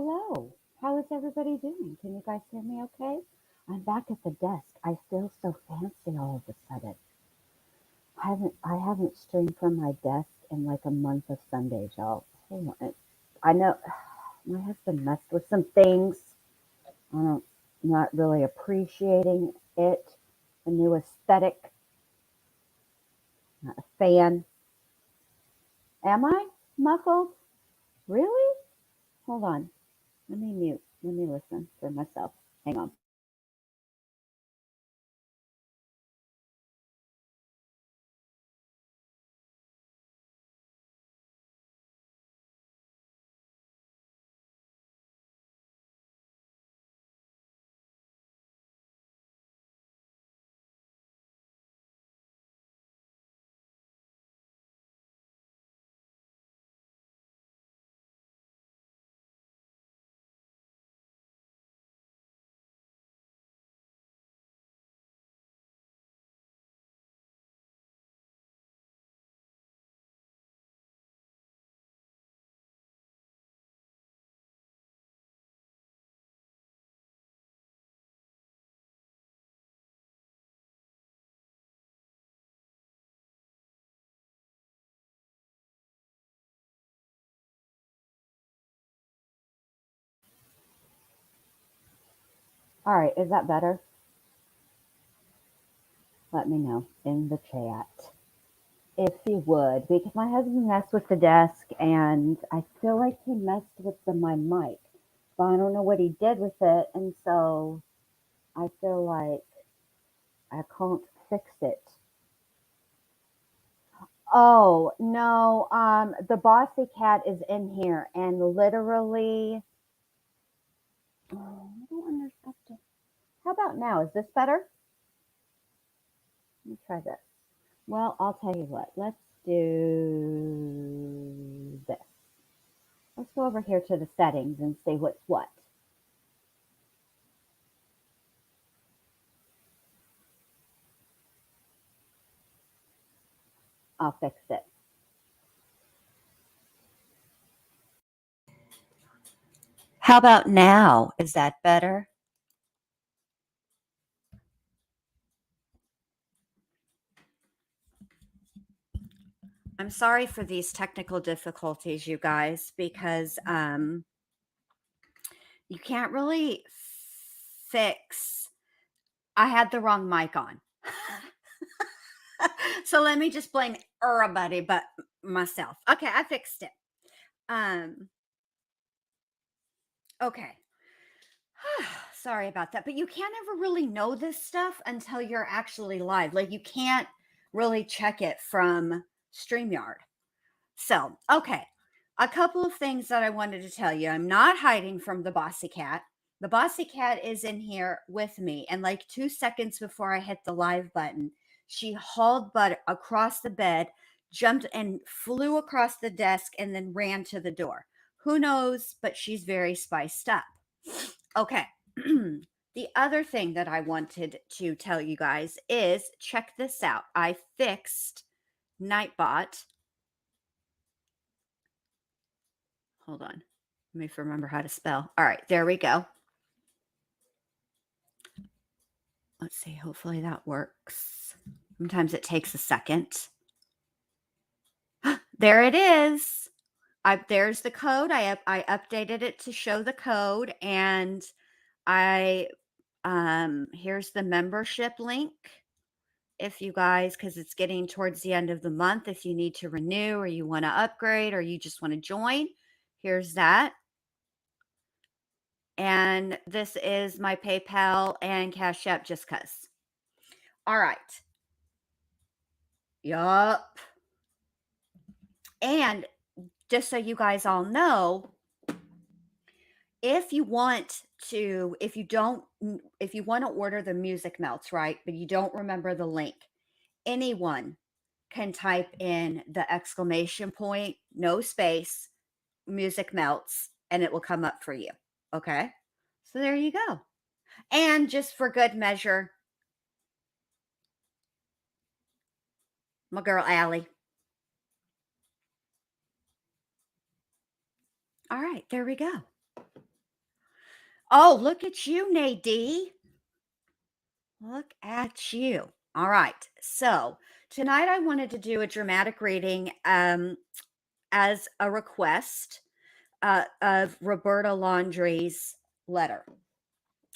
Hello. How is everybody doing? Can you guys hear me okay? I'm back at the desk. I feel so fancy all of a sudden. I haven't streamed from my desk in like a month of Sundays, y'all. Hold on. I know my husband messed with some things. I'm not really appreciating it. The new aesthetic. Not a fan. Am I muffled? Really? Hold on. Let me mute. Let me listen for myself. Hang on. All right, is that better? Let me know in the chat if you would, because my husband messed with the desk and I feel like he messed with my mic, but I don't know what he did with it, and so I feel like I can't fix it. Oh no, the bossy cat is in here and literally, I don't understand. How about now? Is this better? Let me try this. Well, I'll tell you what. Let's do this. Let's go over here to the settings and see what's what. I'll fix it. How about now? Is that better? I'm sorry for these technical difficulties, you guys, because you can't really fix. I had the wrong mic on. So let me just blame everybody but myself. Okay, I fixed it. Okay. Sorry about that. But you can't ever really know this stuff until you're actually live. Like you can't really check it from StreamYard. So, okay. A couple of things that I wanted to tell you. I'm not hiding from the bossy cat. The bossy cat is in here with me. And like 2 seconds before I hit the live button, she hauled butt across the bed, jumped and flew across the desk, and then ran to the door. Who knows? But she's very spiced up. Okay. The other thing that I wanted to tell you guys is check this out. I fixed Nightbot. Hold on. Let me remember how to spell. All right, there we go. Let's see. Hopefully that works. Sometimes it takes a second. There it is. There's the code. I updated it to show the code, and I here's the membership link. If you guys, because it's getting towards the end of the month, if you need to renew or you want to upgrade or you just want to join, here's that. And this is my PayPal and Cash App just because. All right. Yup. And just so you guys all know, if you want to, if you want to order the music melts, right, but you don't remember the link, anyone can type in the exclamation point, no space, music melts, and it will come up for you. Okay. So there you go. And just for good measure, my girl Allie. All right, there we go. Oh, look at you, Nadine. Look at you. All right. So tonight I wanted to do a dramatic reading as a request of Roberta Laundrie's letter.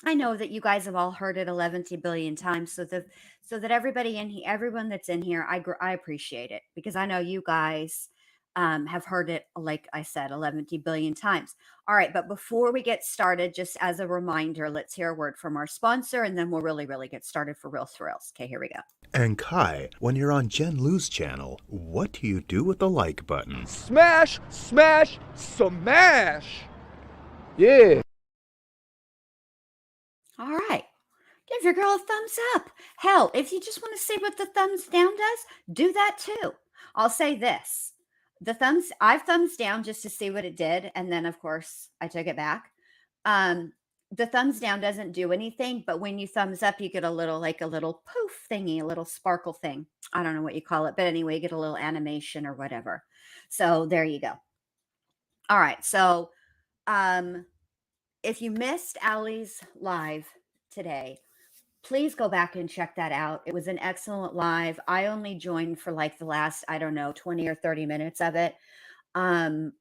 I know that you guys have all heard it 11 billion times, so that everybody in here, everyone that's in here, I appreciate it because I know you guys have heard it, like I said, 11 billion times. All right, but before we get started, just as a reminder, let's hear a word from our sponsor, and then we'll really get started for real thrills. Okay, here we go. And Kai, when you're on Jen Lou's channel, what do you do with the like button? Smash, smash, smash! Yeah. All right. Give your girl a thumbs up. Hell, if you just want to see what the thumbs down does, do that too. I'll say this. I've thumbs down just to see what it did. And then, of course, I took it back. The thumbs down doesn't do anything, but when you thumbs up, you get a little, like a little poof thingy, a little sparkle thing. I don't know what you call it, but anyway, you get a little animation or whatever. So there you go. All right. So, if you missed Allie's live today, please go back and check that out. It was an excellent live. I only joined for like the last, I don't know, 20 or 30 minutes of it. Um,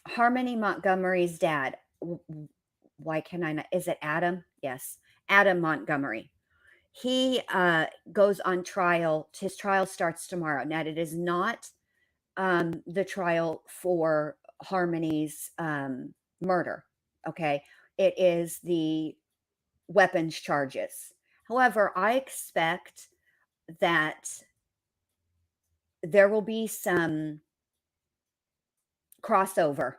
Harmony Montgomery's dad. Why can I not? Is it Adam? Yes. Adam Montgomery. He goes on trial. His trial starts tomorrow. Now, it is not the trial for Harmony's murder. Okay. It is the weapons charges. However, I expect that there will be some crossover,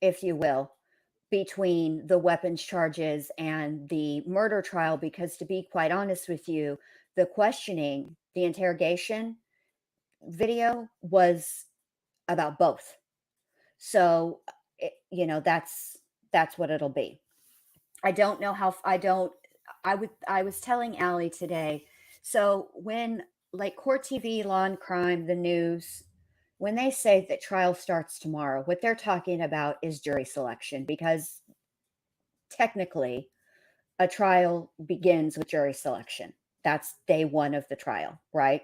if you will, between the weapons charges and the murder trial, because to be quite honest with you, the questioning, the interrogation video was about both. So, that's what it'll be. I don't know how I was telling Allie today. So when like court TV, law and crime, the news, when they say that trial starts tomorrow, what they're talking about is jury selection, because technically a trial begins with jury selection. That's day one of the trial, right?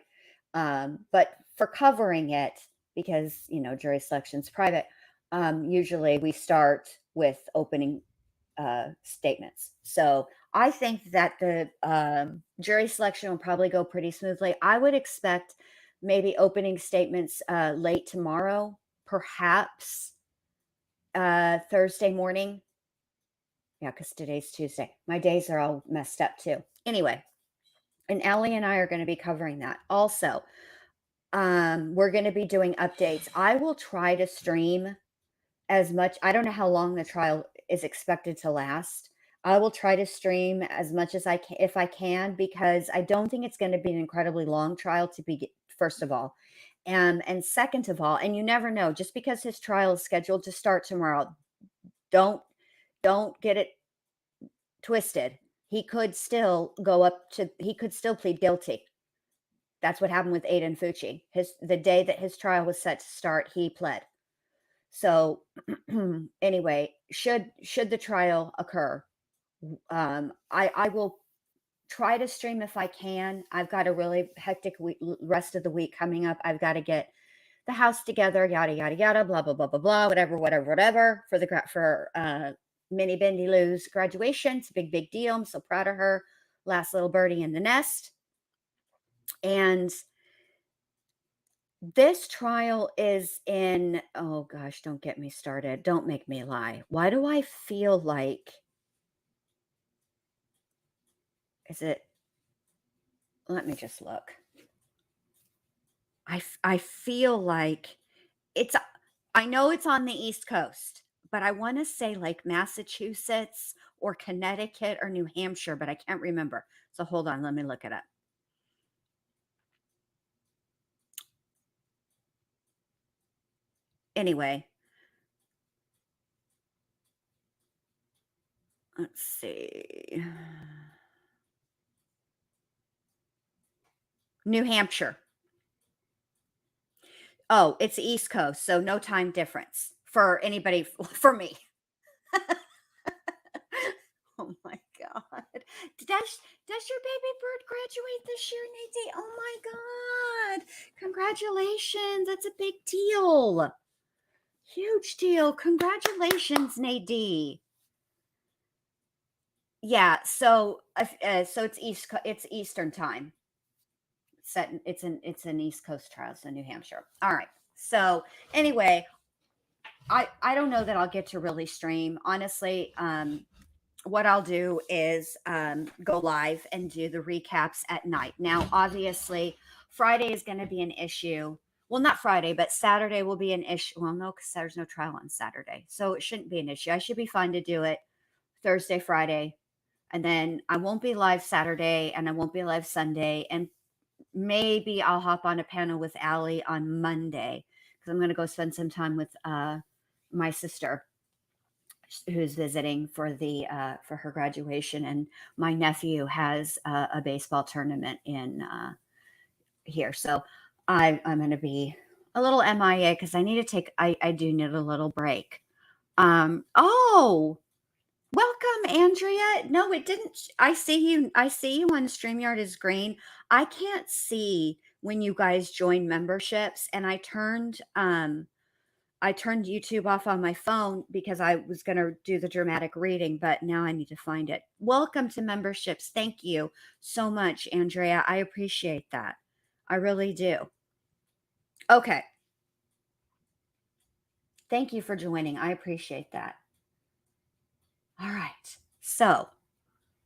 But for covering it, because jury selection is private, usually we start with opening statements. So I think that the jury selection will probably go pretty smoothly. I would expect maybe opening statements late tomorrow, perhaps Thursday morning. Yeah, because today's Tuesday. My days are all messed up too. Anyway, and Allie and I are going to be covering that. Also, we're going to be doing updates. I will try to stream as much. I don't know how long the trial is expected to last. I will try to stream as much as I can, if I can, because I don't think it's going to be an incredibly long trial to be, first of all. And second of all, and you never know, just because his trial is scheduled to start tomorrow, don't get it twisted. He could still he could still plead guilty. That's what happened with Aiden Fucci. The day that his trial was set to start, he pled. So anyway, should the trial occur, I will try to stream if I can. I've got a really hectic rest of the week coming up. I've got to get the house together, yada yada yada, blah blah blah blah blah, whatever for Minnie Bendy Lou's graduation. It's a big deal. I'm so proud of her. Last little birdie in the nest. And this trial is in, oh gosh, don't get me started. Don't make me lie. Why do I feel like, let me just look. I feel like I know it's on the East Coast, but I want to say like Massachusetts or Connecticut or New Hampshire, but I can't remember. So hold on, let me look it up. Anyway, let's see. New Hampshire. Oh, it's the East Coast, so no time difference for anybody, for me. Does your baby bird graduate this year, Nadine? Oh my God. Congratulations. That's a big deal. Huge deal. Congratulations, Nadine. Yeah, so so it's Eastern time. It's an East Coast trial, so New Hampshire. All right. So anyway, I don't know that I'll get to really stream. Honestly, what I'll do is go live and do the recaps at night. Now, obviously, Friday is going to be an issue. Well, not Friday, but Saturday will be an issue. Well, no, because there's no trial on Saturday. So it shouldn't be an issue. I should be fine to do it Thursday, Friday. And then I won't be live Saturday and I won't be live Sunday. And maybe I'll hop on a panel with Allie on Monday because I'm going to go spend some time with my sister who's visiting for the for her graduation, and my nephew has a baseball tournament in here, so I'm going to be a little MIA because I need to take. I do need a little break. Oh, welcome, Andrea. No, it didn't. I see you. I see you on StreamYard is green. I can't see when you guys join memberships, and I turned YouTube off on my phone because I was going to do the dramatic reading, but now I need to find it. Welcome to memberships. Thank you so much, Andrea. I appreciate that. I really do. Okay. Thank you for joining. I appreciate that. All right. So,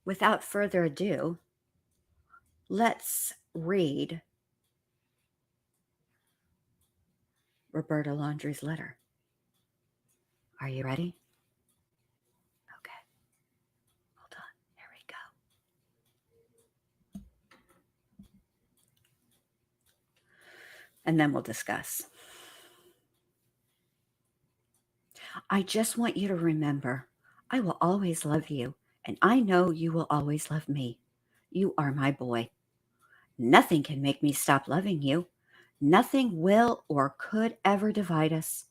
without further ado, let's read Roberta Laundrie's letter. Are you ready? Okay. Hold on. Here we go. And then we'll discuss. I just want you to remember, I will always love you, and I know you will always love me. You are my boy. Nothing can make me stop loving you. Nothing will or could ever divide us.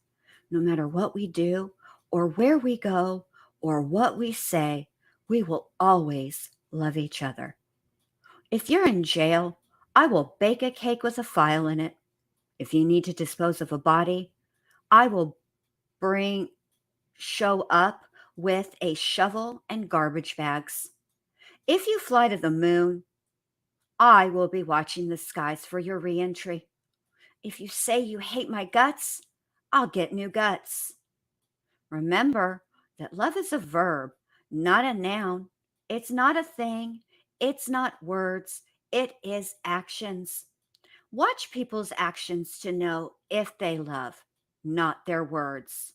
No matter what we do, or where we go, or what we say, we will always love each other. If you're in jail, I will bake a cake with a file in it. If you need to dispose of a body, I will show up with a shovel and garbage bags. If you fly to the moon, I will be watching the skies for your reentry. If you say you hate my guts, I'll get new guts. Remember that love is a verb, not a noun. It's not a thing. It's not words. It is actions. Watch people's actions to know if they love, not their words.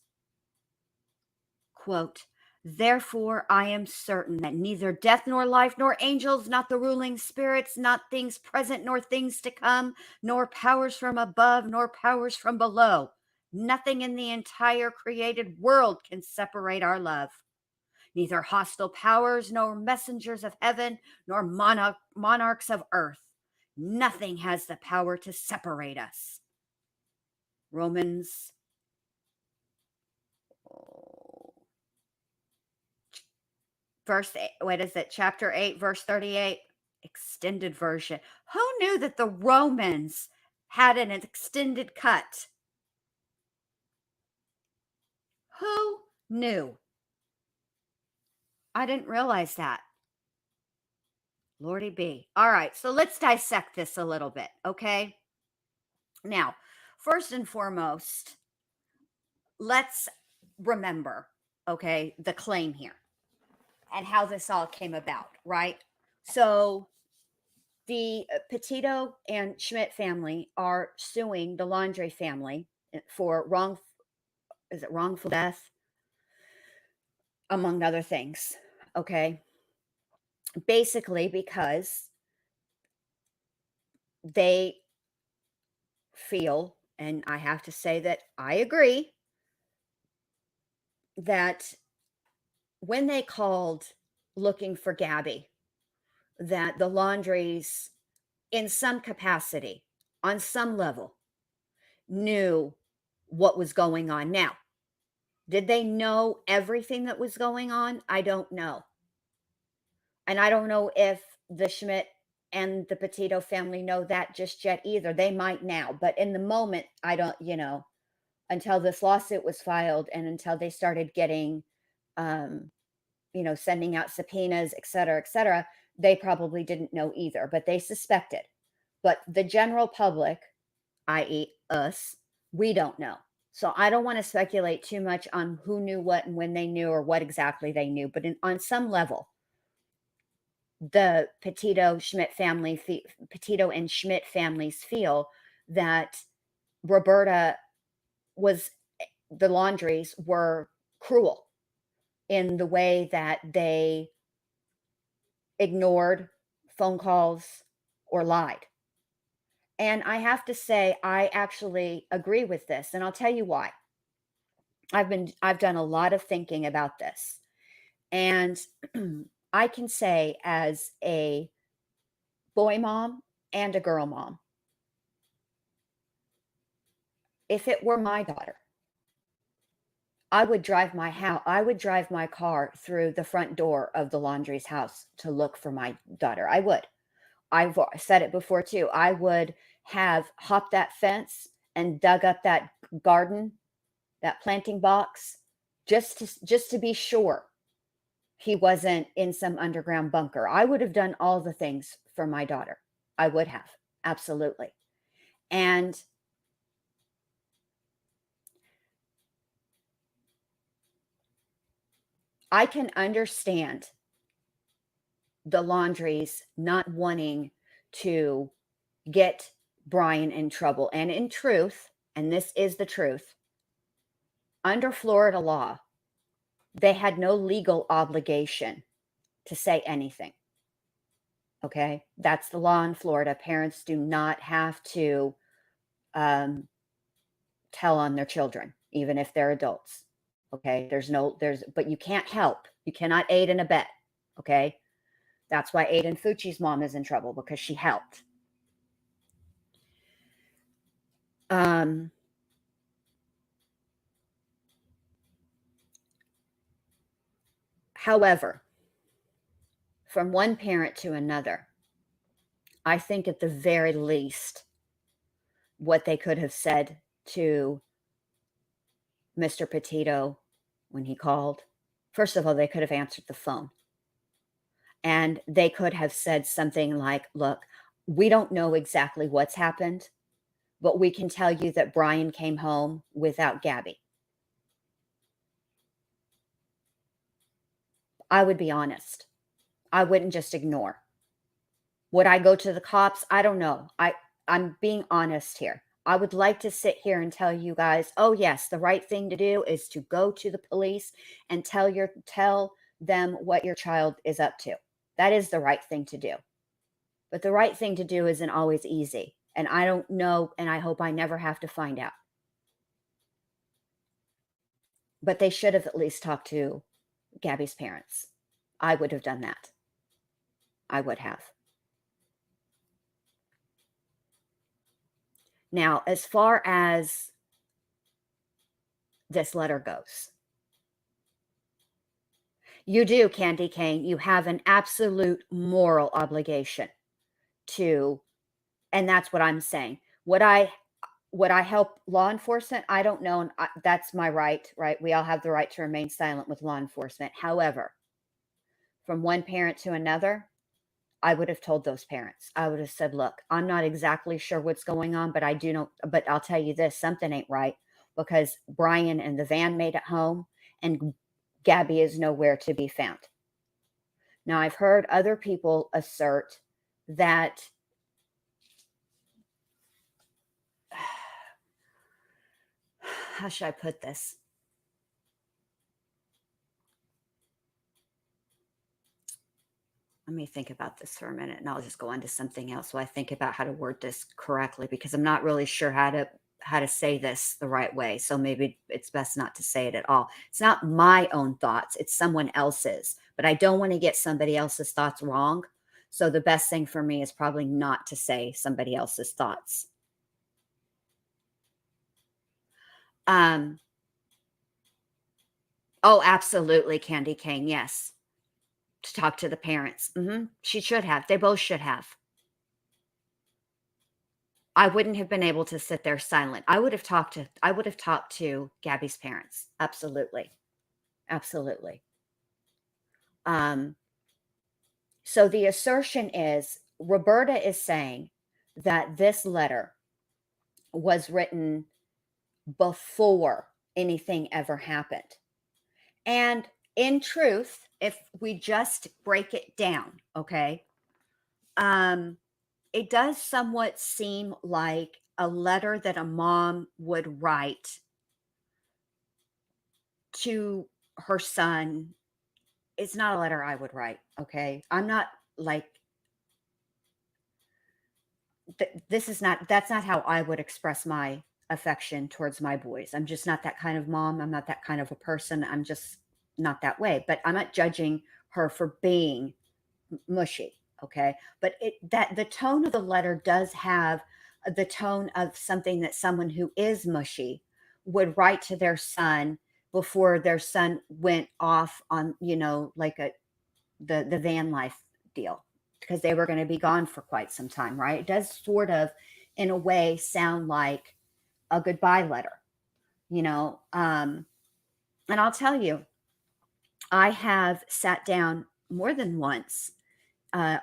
Quote, therefore, I am certain that neither death nor life, nor angels, not the ruling spirits, not things present nor things to come, nor powers from above, nor powers from below, nothing in the entire created world can separate our love. Neither hostile powers, nor messengers of heaven, nor monarchs of earth. Nothing has the power to separate us. Romans verse 8, what is it? Chapter 8, verse 38, extended version. Who knew that the Romans had an extended cut? Who knew? I didn't realize that. Lordy be. All right, so let's dissect this a little bit, okay? Now, first and foremost, let's remember, okay, the claim here and how this all came about, right? So the Petito and Schmidt family are suing the Laundrie family for wrongful death, among other things. Okay. Basically, because they feel, and I have to say that I agree, that when they called looking for Gabby, that the Laundries, in some capacity, on some level, knew what was going on. Now, did they know everything that was going on? I don't know. And I don't know if the Schmidt and the Petito family know that just yet either. They might now, but in the moment, I don't, until this lawsuit was filed and until they started getting, um, sending out subpoenas, et cetera, they probably didn't know either, but they suspected. But the general public, i.e., us, we don't know. So I don't want to speculate too much on who knew what and when they knew or what exactly they knew. But on some level, the Petito and Schmidt families feel that Roberta was, the Laundries were cruel in the way that they ignored phone calls or lied. And I have to say, I actually agree with this, and I'll tell you why. I've done a lot of thinking about this. And I can say, as a boy mom and a girl mom, if it were my daughter, I would drive my car through the front door of the Laundrie's house to look for my daughter. I would. I've said it before too. I would have hopped that fence and dug up that garden, that planting box, just to be sure he wasn't in some underground bunker. I would have done all the things for my daughter. I would have. Absolutely. And I can understand the Laundries not wanting to get Brian in trouble. And in truth, and this is the truth, under Florida law, they had no legal obligation to say anything. Okay. That's the law in Florida. Parents do not have to tell on their children, even if they're adults. Okay. But you can't help. You cannot aid and abet. Okay. That's why Aiden Fucci's mom is in trouble, because she helped. However, from one parent to another, I think at the very least, what they could have said to Mr. Petito when he called, first of all, they could have answered the phone. And they could have said something like, look, we don't know exactly what's happened, but we can tell you that Brian came home without Gabby. I would be honest. I wouldn't just ignore. Would I go to the cops? I don't know. I'm being honest here. I would like to sit here and tell you guys, oh yes, the right thing to do is to go to the police and tell them what your child is up to. That is the right thing to do. But the right thing to do isn't always easy. And I don't know, and I hope I never have to find out. But they should have at least talked to Gabby's parents. I would have done that. I would have. Now, as far as this letter goes, you do, Candy Cane. You have an absolute moral obligation to, and that's what I'm saying. Would I help law enforcement? I don't know. And that's my right, right? We all have the right to remain silent with law enforcement. However, from one parent to another, I would have told those parents. I would have said, look, I'm not exactly sure what's going on, but I do know, but I'll tell you this, something ain't right, because Brian and the van made it home and Gabby is nowhere to be found. Now, I've heard other people assert that how should I put this? Let me think about this for a minute, and I'll just go on to something else while I think about how to word this correctly, because I'm not really sure how to say this the right way. So maybe it's best not to say it at all. It's not my own thoughts, it's someone else's, but I don't want to get somebody else's thoughts wrong. So the best thing for me is probably not to say somebody else's thoughts. Oh, absolutely, Candy Cane. Yes. to talk to the parents. She should have. They both should have. I wouldn't have been able to sit there silent. I would have talked to Gabby's parents. Absolutely. Absolutely. Um, so the assertion is Roberta is saying that this letter was written before anything ever happened. And in truth, if we just break it down, okay, it does somewhat seem like a letter that a mom would write to her son. It's not a letter I would write, okay? I'm not like this is not that's not how I would express my affection towards my boys. I'm just not that kind of mom. I'm not that kind of a person. I'm just not that way. But I'm not judging her for being mushy, okay? But that the tone of the letter does have the tone of something that someone who is mushy would write to their son before their son went off on, like the van life deal, because they were going to be gone for quite some time, right? It does sort of, in a way, sound like a goodbye letter, and I'll tell you, I have sat down more than once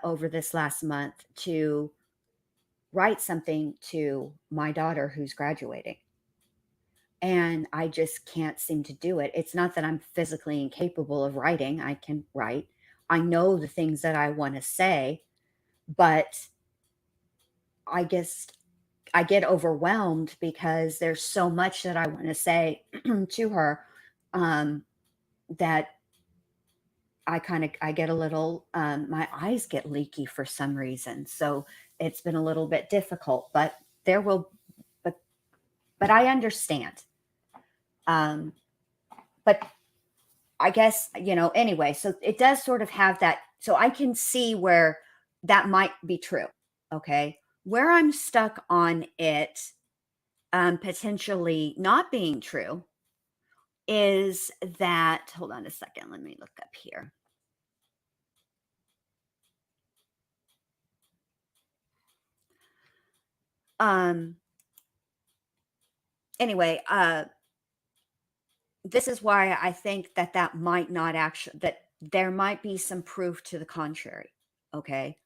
over this last month to write something to my daughter who's graduating. And I just can't seem to do it. It's not that I'm physically incapable of writing. I can write. I know the things that I want to say, but I guess I get overwhelmed because there's so much that I want to say to her, that I get a little, my eyes get leaky for some reason. So it's been a little bit difficult, but there will, but, but I understand. Um, but I guess, anyway, so it does sort of have that. So I can see where that might be true. Okay. Where I'm stuck on it, potentially not being true is that, hold on a second. Let me look up here. Um, anyway, this is why I think that might not actually, that there might be some proof to the contrary. Okay.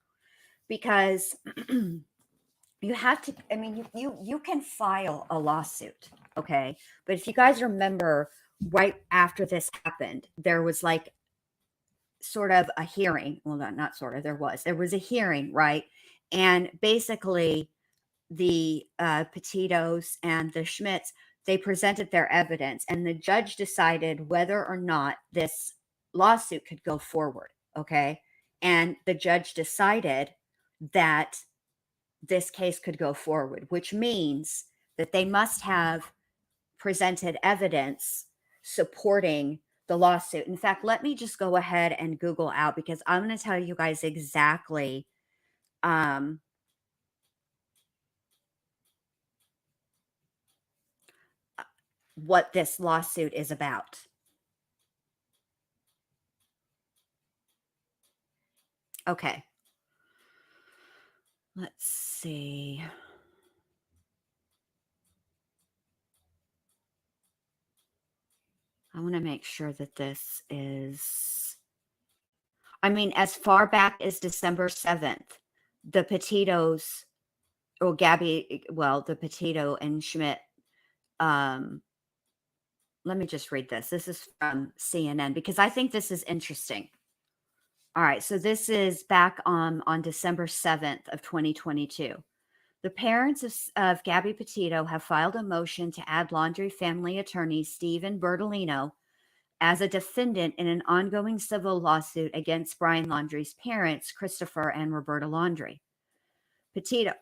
Because you have to, I mean, you can file a lawsuit. Okay. But if you guys remember, right after this happened, there was like sort of a hearing. Well, not sort of, there was a hearing, right? And basically the Petitos and the Schmidts, they presented their evidence, and the judge decided whether or not this lawsuit could go forward. Okay. And the judge decided that this case could go forward, which means that they must have presented evidence supporting the lawsuit. In fact, let me just go ahead and Google out, because I'm going to tell you guys exactly um, what this lawsuit is about. Okay. Let's see. I want to make sure that this is, I mean, as far back as December 7th, the Petitos, or Gabby, well, the Petito and Schmidt, um, let me just read this. This is from CNN, because I think this is interesting. All right, so this is back on December 7th of 2022. The parents of Gabby Petito have filed a motion to add Laundrie family attorney Stephen Bertolino as a defendant in an ongoing civil lawsuit against Brian Laundrie's parents, Christopher and Roberta Laundrie. Petito,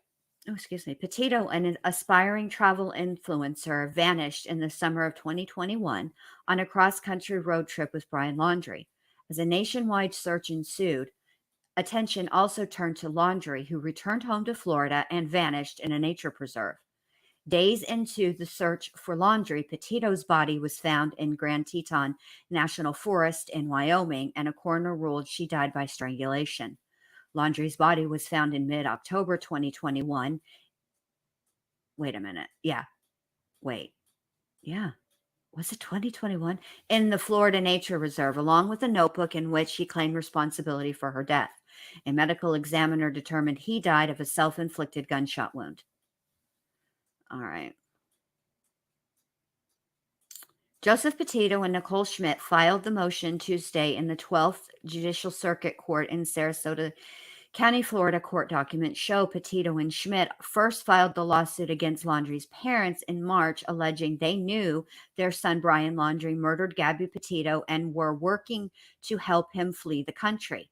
an aspiring travel influencer, vanished in the summer of 2021 on a cross-country road trip with Brian Laundrie. As a nationwide search ensued, attention also turned to Laundrie, who returned home to Florida and vanished in a nature preserve. Days into the search for Laundrie, Petito's body was found in Grand Teton National Forest in Wyoming, and a coroner ruled she died by strangulation. Laundrie's body was found in mid-October 2021. Wait a minute. Yeah. Wait. Yeah. Was it 2021? In the Florida Nature Reserve, along with a notebook in which he claimed responsibility for her death. A medical examiner determined he died of a self-inflicted gunshot wound. All right. Joseph Petito and Nicole Schmidt filed the motion Tuesday in the 12th Judicial Circuit Court in Sarasota County, Florida. Court documents show Petito and Schmidt first filed the lawsuit against Laundrie's parents in March, alleging they knew their son Brian Laundrie murdered Gabby Petito and were working to help him flee the country.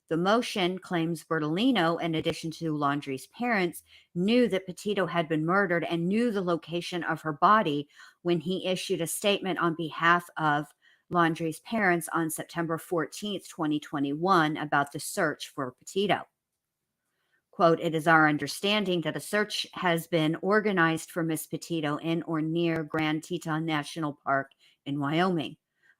The motion claims Bertolino, in addition to Laundrie's parents, knew that Petito had been murdered and knew the location of her body when he issued a statement on behalf of Laundrie's parents on September 14th, 2021, about the search for Petito. Quote, "It is our understanding that a search has been organized for Miss Petito in or near Grand Teton National Park in Wyoming.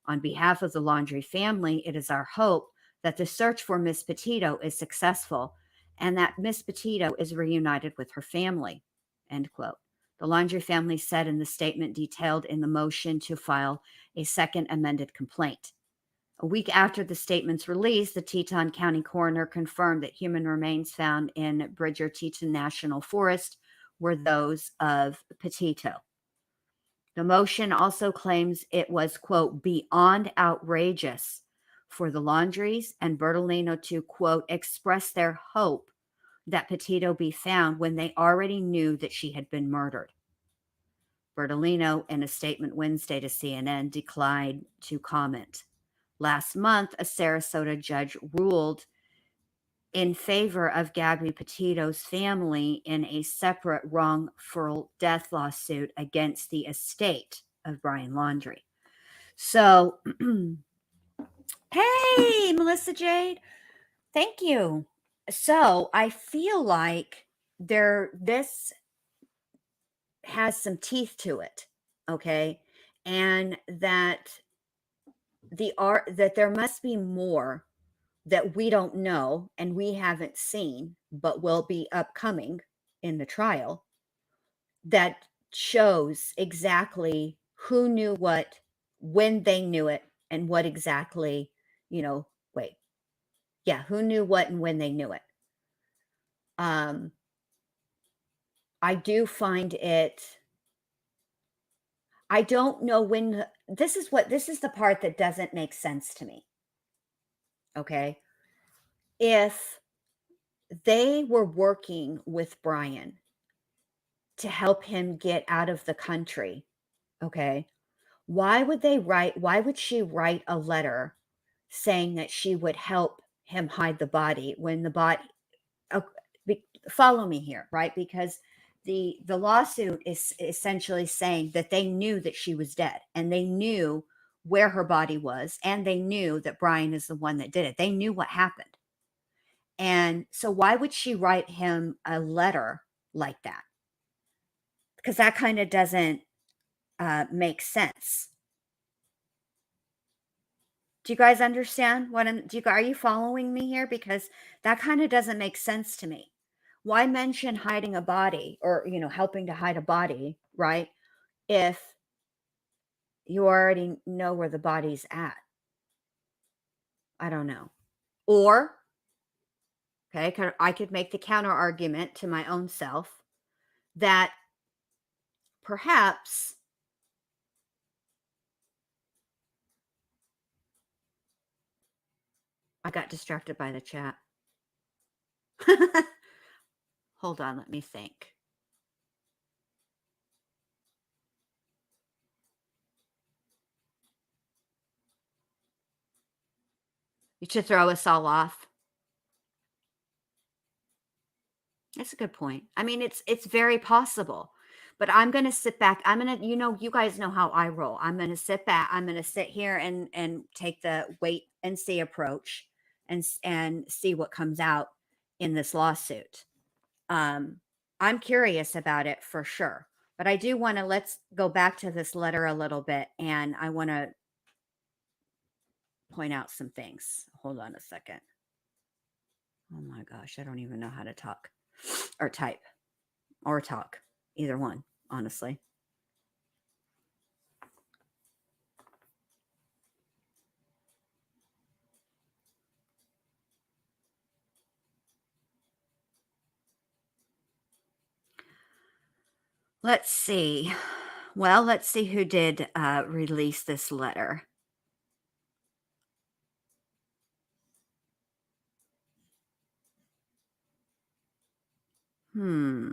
On behalf of the Laundrie family, it is our hope that the search for Miss Petito is successful and that Miss Petito is reunited with her family." End quote. The Laundrie family said in the statement detailed in the motion to file a second amended complaint. A week after the statement's release, the Teton County coroner confirmed that human remains found in Bridger Teton National Forest were those of Petito. The motion also claims it was, quote, "beyond outrageous" for the Laundries and Bertolino to, quote, "express their hope that Petito be found when they already knew that she had been murdered." Bertolino, in a statement Wednesday to CNN, declined to comment. Last month, a Sarasota judge ruled in favor of Gabby Petito's family in a separate wrongful death lawsuit against the estate of Brian Laundrie. So, hey, Melissa Jade, thank you. So, I feel like this has some teeth to it, okay? And that that there must be more that we don't know and we haven't seen, but will be upcoming in the trial, that shows exactly who knew what, when they knew it, and what exactly, who knew what and when they knew it. I do find it, I don't know when, this is the part that doesn't make sense to me. Okay. If they were working with Brian to help him get out of the country, okay, why would she write a letter saying that she would help him hide the body when the body, follow me here, right? Because the lawsuit is essentially saying that they knew that she was dead and they knew where her body was and they knew that Brian is the one that did it. They knew what happened. And so why would she write him a letter like that? Because that kind of doesn't make sense. Do you guys understand are you following me here? Because that kind of doesn't make sense to me. Why mention hiding a body or, helping to hide a body, right? If you already know where the body's at. I don't know. Or, okay, I could make the counter argument to my own self that perhaps I got distracted by the chat. Hold on, let me think. You should throw us all off. That's a good point. I mean, it's very possible. But I'm going to sit back. You guys know how I roll. I'm going to sit back. I'm going to sit here and take the wait and see approach and see what comes out in this lawsuit. I'm curious about it for sure, But I do want to, let's go back to this letter a little bit, and I want to point out some things. Hold on a second. Oh my gosh, I don't even know how to talk or type or talk. Either one, honestly. Let's see. Well, let's see who did release this letter. Hmm.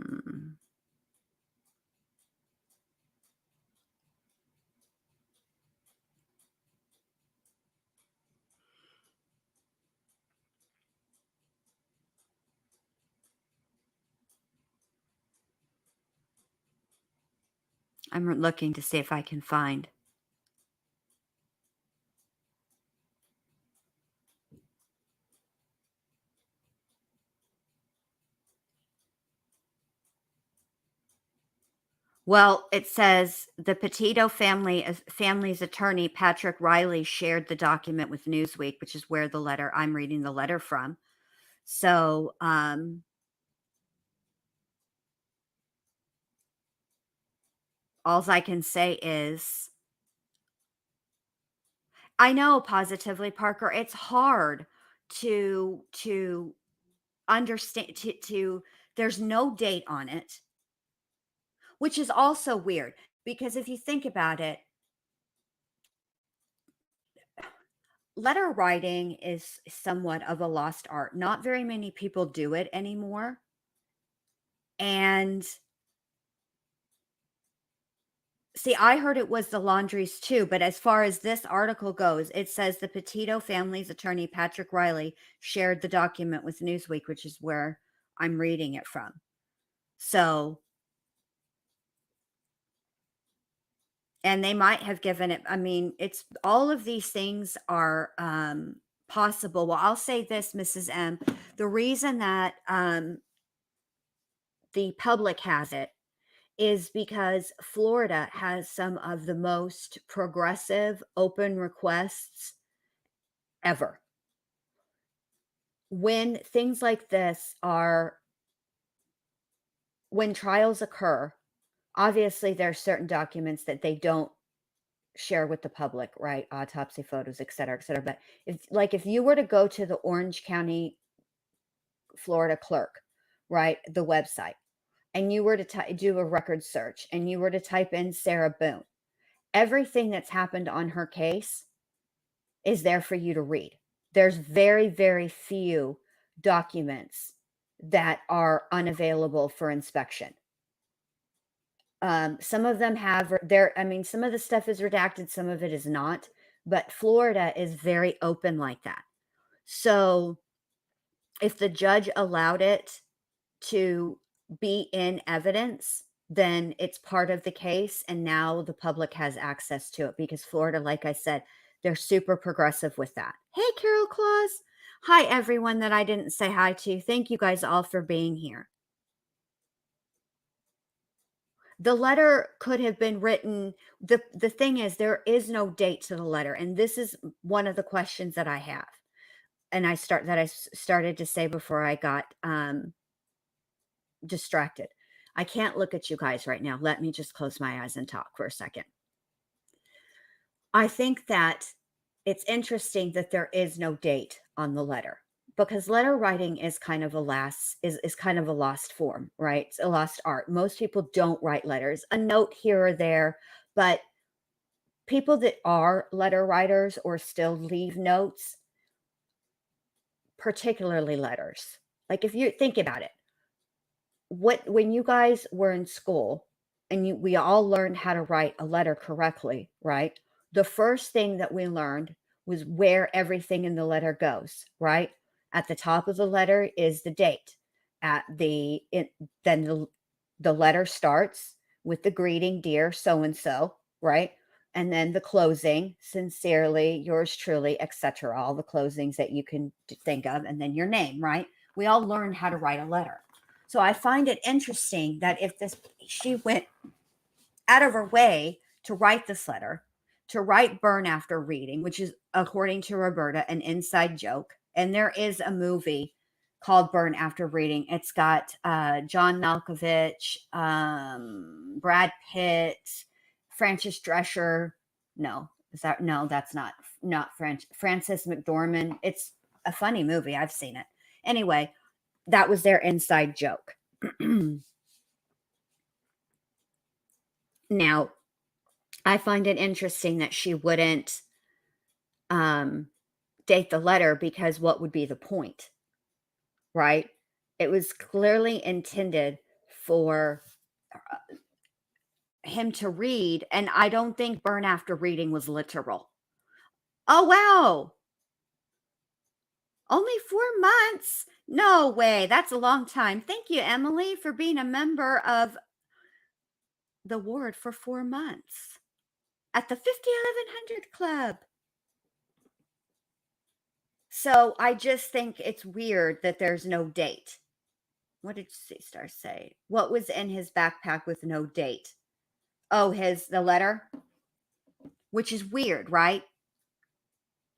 I'm looking to see if I can find. Well, it says the Petito family's attorney, Patrick Riley, shared the document with Newsweek, which is where I'm reading the letter from. So, all I can say is, I know, positively, Parker, it's hard to understand, there's no date on it, which is also weird because if you think about it, letter writing is somewhat of a lost art. Not very many people do it anymore. And see, I heard it was the Laundries too, but as far as this article goes, it says the Petito family's attorney, Patrick Riley, shared the document with Newsweek, which is where I'm reading it from. So, and they might have given it, I mean, it's all of these things are possible. Well, I'll say this, Mrs. M, the reason that the public has it is because Florida has some of the most progressive open requests ever. When things like this when trials occur, obviously there are certain documents that they don't share with the public, right? Autopsy photos, et cetera, et cetera. But if you were to go to the Orange County, Florida clerk, right, the website, and you were to do a record search and you were to type in Sarah Boone, everything that's happened on her case is there for you to read. There's very, very few documents that are unavailable for inspection. Some of them have some of the stuff is redacted, some of it is not, but Florida is very open like that. So if the judge allowed it to be in evidence, then it's part of the case. And now the public has access to it because Florida, like I said, they're super progressive with that. Hey, Carol Claus. Hi, everyone that I didn't say hi to. Thank you guys all for being here. The letter could have been written. The thing is, there is no date to the letter. And this is one of the questions that I have. And I started to say before I got distracted. I can't look at you guys right now. Let me just close my eyes and talk for a second. I think that it's interesting that there is no date on the letter because letter writing is kind of a lost form, right? It's a lost art. Most people don't write letters, a note here or there, but people that are letter writers or still leave notes, particularly letters. Like if you think about it, when you guys were in school and we all learned how to write a letter correctly, right? The first thing that we learned was where everything in the letter goes, right? At the top of the letter is the date. Then the letter starts with the greeting, dear so and so, right? And then the closing, sincerely, yours truly, etc. All the closings that you can think of, and then your name, right? We all learned how to write a letter. So I find it interesting that if she went out of her way to write this letter, to write burn after reading, which is, according to Roberta, an inside joke. And there is a movie called Burn After Reading. It's got John Malkovich, Brad Pitt, Francis Drescher. No, that's not French. Frances McDormand. It's a funny movie. I've seen it. Anyway, that was their inside joke. Now, I find it interesting that she wouldn't date the letter, because what would be the point, right? It was clearly intended for him to read, and I don't think burn after reading was literal. Oh, wow. Only 4 months? No way. That's a long time. Thank you, Emily, for being a member of the ward for 4 months at the 51100 Club. So I just think it's weird that there's no date. What did Sea Star say? What was in his backpack with no date? Oh, the letter? Which is weird, right?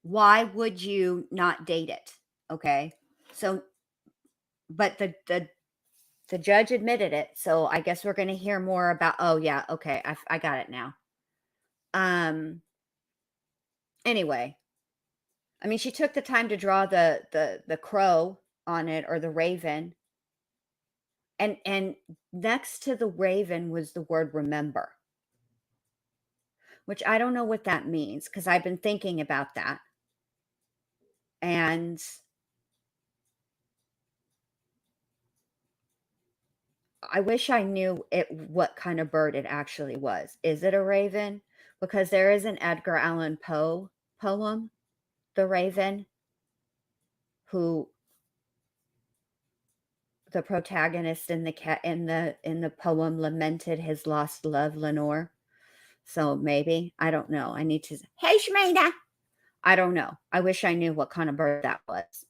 Why would you not date it? Okay. So, but the judge admitted it. So I guess we're going to hear more about, oh yeah, okay. I got it now. Anyway, I mean, she took the time to draw the crow on it, or the raven. And next to the raven was the word remember, which I don't know what that means, because I've been thinking about that. And I wish I knew what kind of bird it actually was. Is it a raven? Because there is an Edgar Allan Poe poem, The Raven, who the protagonist in the poem lamented his lost love, Lenore. So maybe, I don't know. I need to. Hey, Shmeda. I don't know. I wish I knew what kind of bird that was.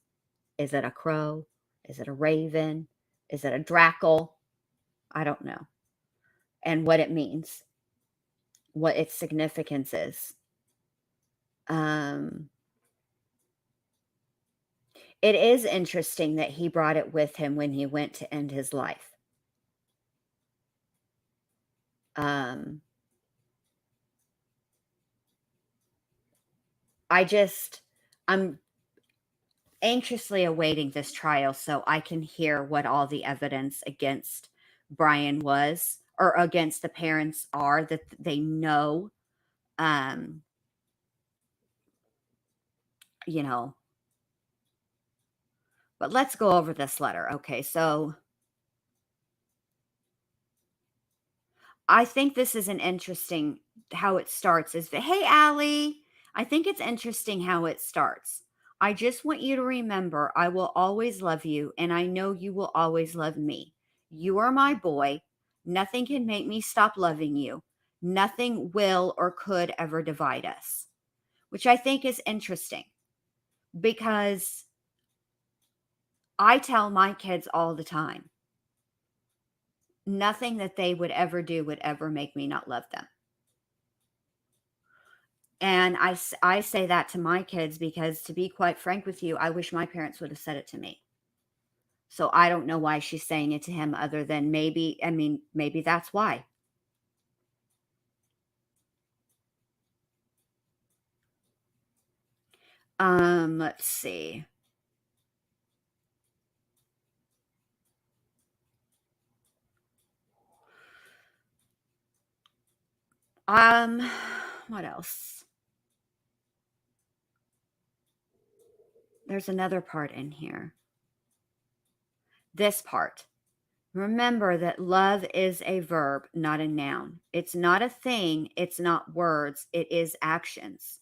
Is it a crow? Is it a raven? Is it a drackle? I don't know. And what it means, what its significance is. It is interesting that he brought it with him when he went to end his life. I'm anxiously awaiting this trial so I can hear what all the evidence against Brian was, or against the parents are, that they know. You know, but let's go over this letter. Okay, so I think this is an interesting how it starts. Is that, hey, Allie, I think it's interesting how it starts. I just want you to remember I will always love you, and I know you will always love me. You are my boy. Nothing can make me stop loving you. Nothing will or could ever divide us, which I think is interesting, because I tell my kids all the time, nothing that they would ever do would ever make me not love them. And I say that to my kids because, to be quite frank with you, I wish my parents would have said it to me. So I don't know why she's saying it to him, other than maybe that's why. Let's see. What else? There's another part in here. This part. Remember that love is a verb, not a noun. It's not a thing. It's not words. It is actions.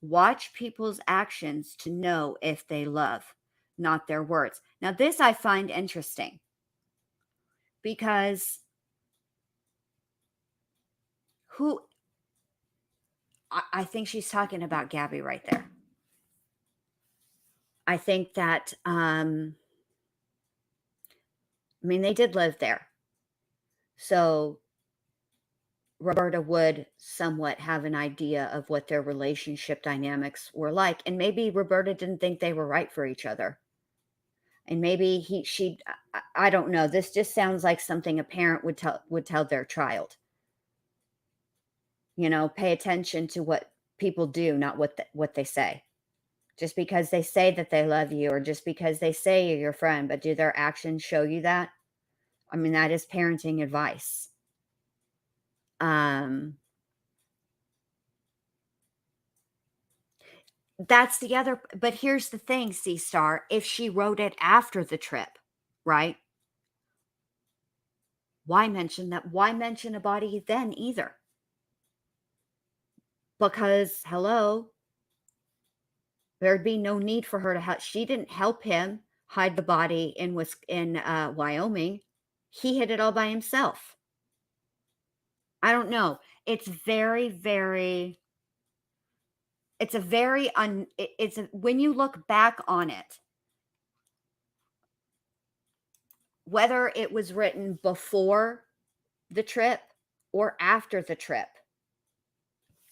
Watch people's actions to know if they love, not their words. Now, this I find interesting, because I think she's talking about Gabby right there. I think that, they did live there. So Roberta would somewhat have an idea of what their relationship dynamics were like. And maybe Roberta didn't think they were right for each other. And maybe I don't know. This just sounds like something a parent would tell their child. Pay attention to what people do, not what they say. Just because they say that they love you, or just because they say you're your friend, but do their actions show you that? I mean, that is parenting advice. That's the other, but here's the thing, C Star, if she wrote it after the trip, right? Why mention that? Why mention a body then either? Because, hello, there'd be no need for her to help. She didn't help him hide the body in Wyoming. He hid it all by himself. I don't know. It's very, very. It's a very when you look back on it, whether it was written before the trip or after the trip,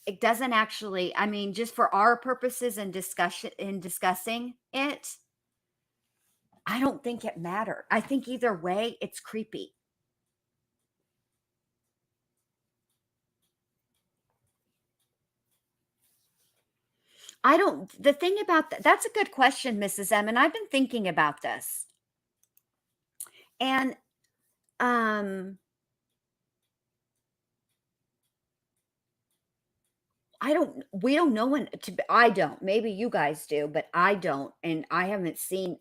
it doesn't actually, I mean, just for our purposes in discussing it, I don't think it mattered. I think either way, it's creepy. The thing about that's a good question, Mrs. M, and I've been thinking about this. And we don't know I don't, maybe you guys do, but I don't. And I haven't seen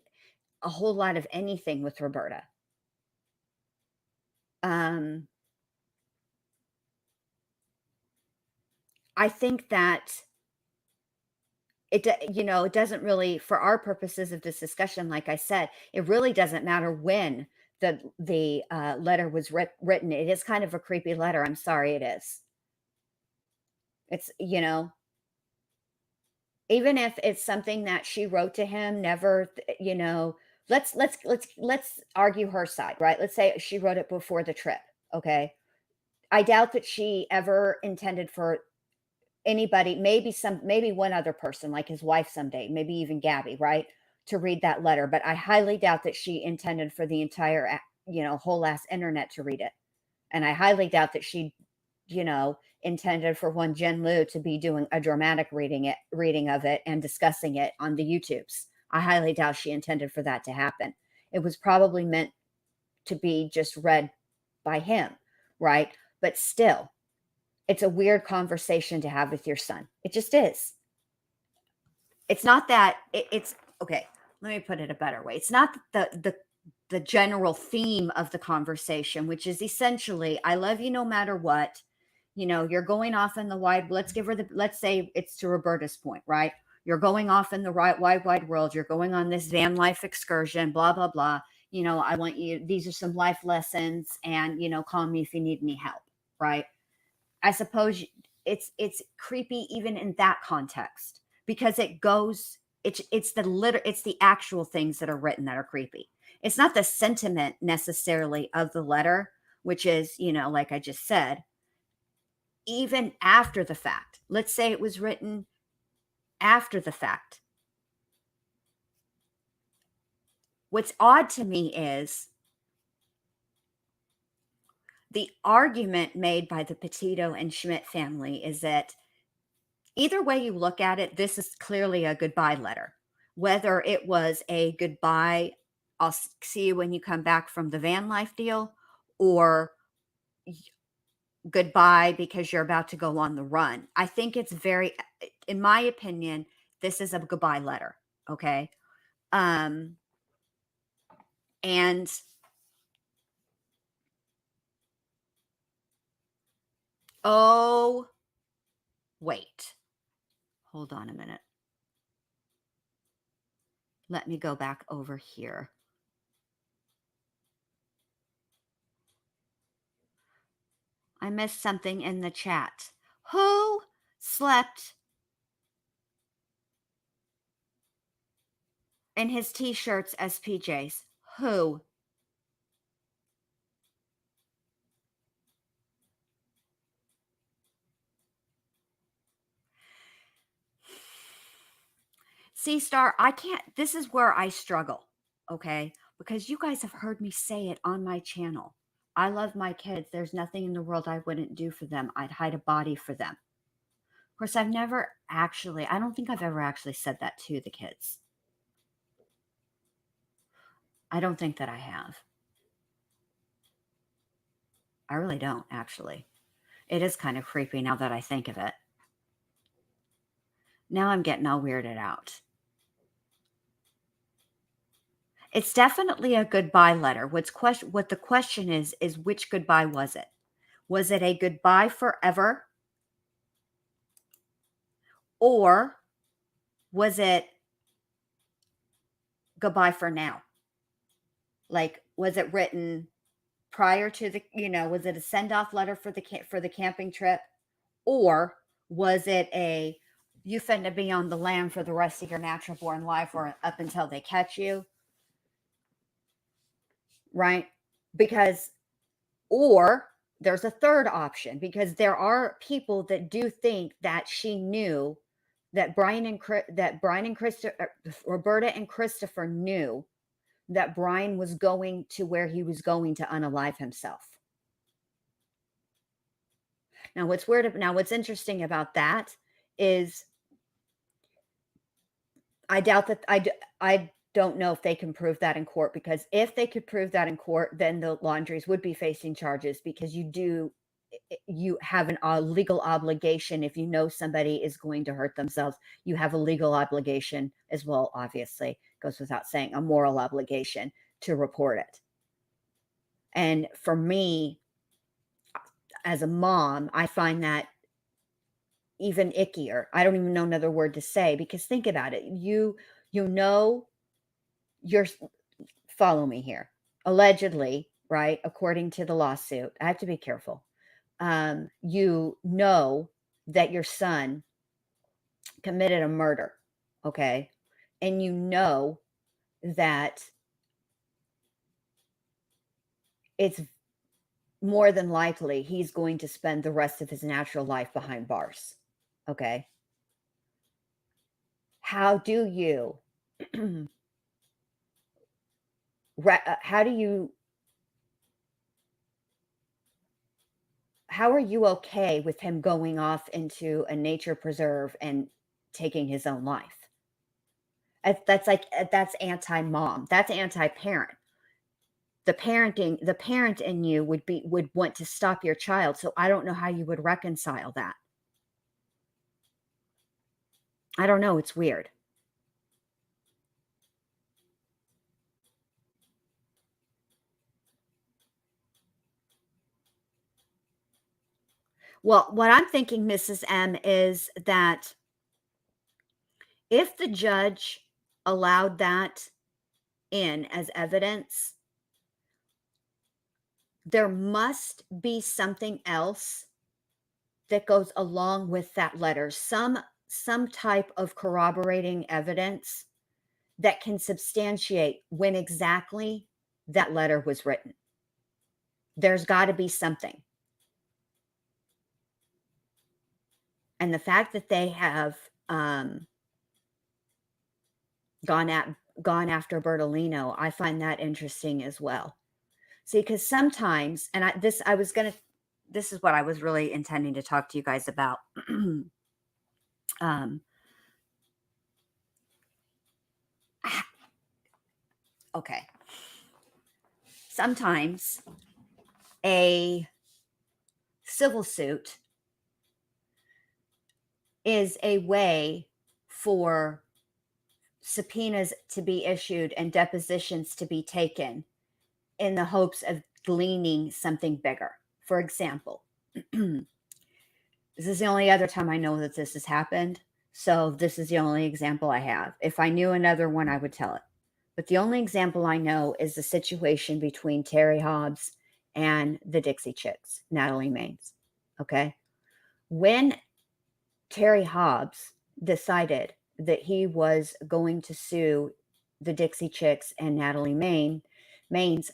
a whole lot of anything with Roberta. I think that it doesn't really, for our purposes of this discussion, like I said, it really doesn't matter when the letter was written. It is kind of a creepy letter. I'm sorry, it is. It's, even if it's something that she wrote to him, never, let's argue her side, right? Let's say she wrote it before the trip. Okay. I doubt that she ever intended for anybody, maybe one other person, like his wife someday, maybe even Gabby, right, to read that letter. But I highly doubt that she intended for the entire, whole ass internet to read it. And I highly doubt that she, intended for one Jen Lu to be doing a dramatic reading of it and discussing it on the YouTubes. I highly doubt she intended for that to happen. It was probably meant to be just read by him, right? But still, it's a weird conversation to have with your son. It just is. It's not that it's okay. Let me put it a better way. It's not the general theme of the conversation, which is essentially, I love you no matter what. You're going off in the wide. Let's say it's to Roberta's point, right? You're going off in the wide world. You're going on this van life excursion, blah, blah, blah. I want you, these are some life lessons, and, call me if you need any help, right? I suppose it's creepy even in that context, because it's the actual things that are written that are creepy. It's not the sentiment necessarily of the letter, which is, like I just said, even after the fact. Let's say it was written after the fact. What's odd to me is the argument made by the Petito and Schmidt family is that either way you look at it, this is clearly a goodbye letter. Whether it was a goodbye, I'll see you when you come back from the van life deal, or goodbye because you're about to go on the run. I think it's in my opinion, this is a goodbye letter. Okay. And oh, wait, hold on a minute. Let me go back over here. I missed something in the chat. Who slept in his t-shirts as PJs? Who? See, Star, I can't, this is where I struggle, okay? Because you guys have heard me say it on my channel. I love my kids. There's nothing in the world I wouldn't do for them. I'd hide a body for them. Of course, I've never actually, I don't think I've ever actually said that to the kids. I don't think that I have. I really don't, actually. It is kind of creepy now that I think of it. Now I'm getting all weirded out. It's definitely a goodbye letter. What the question is which goodbye was it? Was it a goodbye forever? Or was it goodbye for now? Like, was it written prior to the, was it a send-off letter for the camping trip? Or was it a, you finna be on the lam for the rest of your natural born life or up until they catch you? Right? Because, or there's a third option, because there are people that do think that she knew that Roberta and Christopher knew that Brian was going to where he was going to unalive himself. Now, what's interesting about that is I doubt that I don't know if they can prove that in court, because if they could prove that in court, then the Laundries would be facing charges, because you have a legal obligation. If you know somebody is going to hurt themselves, you have a legal obligation as well. Obviously, goes without saying, a moral obligation to report it. And for me, as a mom, I find that even ickier. I don't even know another word to say, because think about it. You're follow me here. Allegedly, right? According to the lawsuit, I have to be careful. You know that your son committed a murder, okay? And you know that it's more than likely he's going to spend the rest of his natural life behind bars, okay? How do you, how are you okay with him going off into a nature preserve and taking his own life? That's anti-mom. That's anti-parent. The parent in you would want to stop your child. So I don't know how you would reconcile that. I don't know. It's weird. Well, what I'm thinking, Mrs. M, is that if the judge allowed that in as evidence, there must be something else that goes along with that letter, some type of corroborating evidence that can substantiate when exactly that letter was written. There's got to be something. And the fact that they have gone after Bertolino, I find that interesting as well. See, because sometimes, and this is what I was really intending to talk to you guys about. Okay. Sometimes a civil suit is a way for subpoenas to be issued and depositions to be taken in the hopes of gleaning something bigger. For example, this is the only other time I know that this has happened. So this is the only example I have. If I knew another one, I would tell it. But the only example I know is the situation between Terry Hobbs and the Dixie Chicks, Natalie Maines. Okay. When Terry Hobbs decided that he was going to sue the Dixie Chicks and Natalie Maines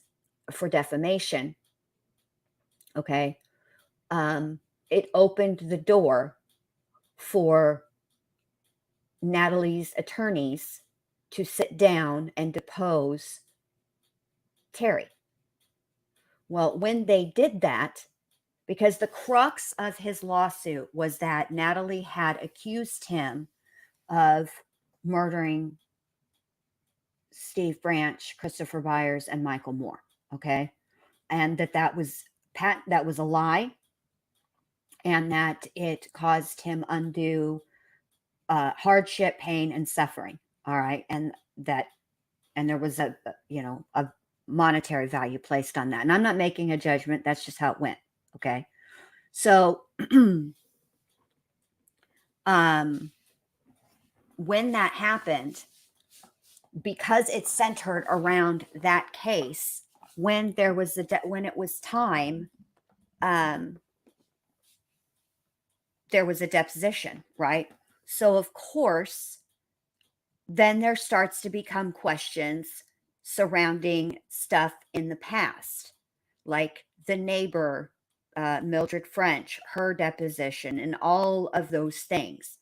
for defamation, okay, it opened the door for Natalie's attorneys to sit down and depose Terry. Well, when they did that, because the crux of his lawsuit was that Natalie had accused him of murdering Steve Branch, Christopher Byers, and Michael Moore. Okay. And that was a lie, and that it caused him undue hardship, pain, and suffering. All right. And there was a monetary value placed on that. And I'm not making a judgment. That's just how it went. Okay. So, when that happened, because it centered around that case, when there was when it was time, there was a deposition, right? So of course, then there starts to become questions surrounding stuff in the past, like the neighbor, Mildred French, her deposition, and all of those things.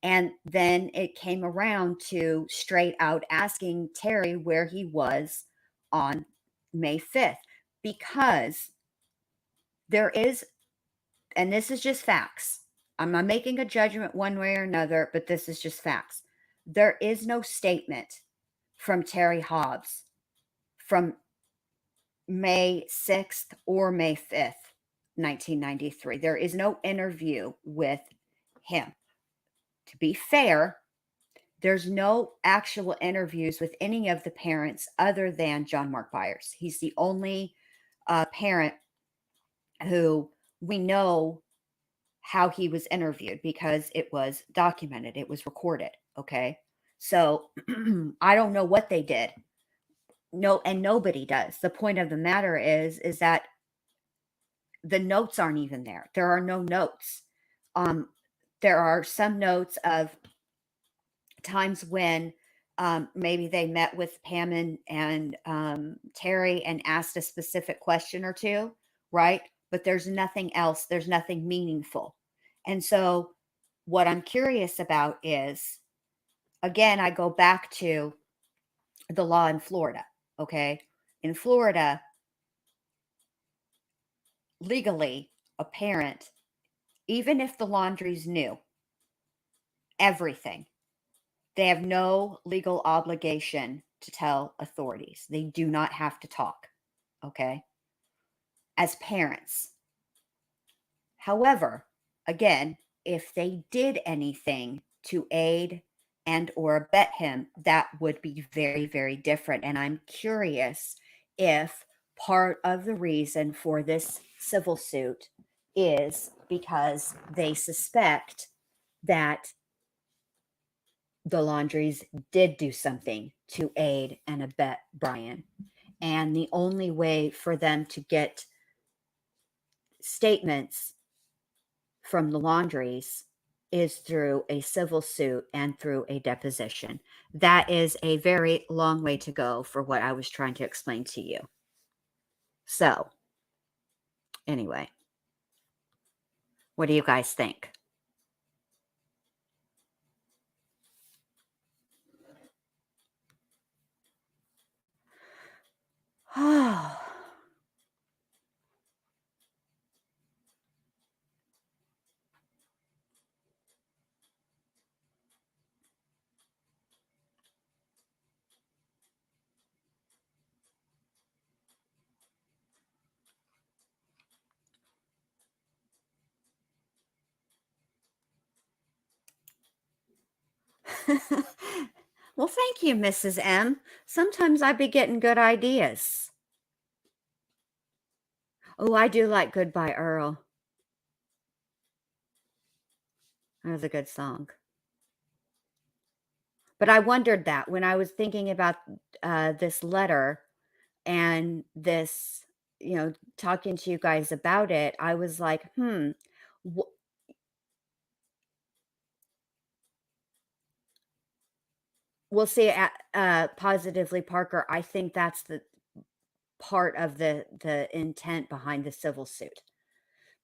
And then it came around to straight out asking Terry where he was on May 5th, because there is, and this is just facts. I'm not making a judgment one way or another, but this is just facts. There is no statement from Terry Hobbs from May 6th or May 5th, 1993. There is no interview with him. To be fair, there's no actual interviews with any of the parents other than John Mark Byers. He's the only parent who we know how he was interviewed, because it was documented, it was recorded. Okay. So I don't know what they did. No, and nobody does. The point of the matter is that the notes aren't even there. There are no notes. There are some notes of times when maybe they met with Pam and Terry and asked a specific question or two, right? But there's nothing else. There's nothing meaningful. And so what I'm curious about is, again, I go back to the law in Florida. Okay. In Florida, legally, a parent, even if the Laundries knew everything, they have no legal obligation to tell authorities. They do not have to talk. Okay. As parents. However, again, if they did anything to aid and or abet him, that would be very, very different. And I'm curious if part of the reason for this civil suit is because they suspect that the Laundries did do something to aid and abet Brian. And the only way for them to get statements from the Laundries is through a civil suit and through a deposition. That is a very long way to go for what I was trying to explain to you. So, anyway, what do you guys think? Oh. Well, thank you, Mrs. M. Sometimes I be getting good ideas. Oh, I do like Goodbye Earl. That was a good song. But I wondered that when I was thinking about this letter and this, talking to you guys about it, I was like, w- we'll see. Positively, Parker, I think that's the part of the intent behind the civil suit,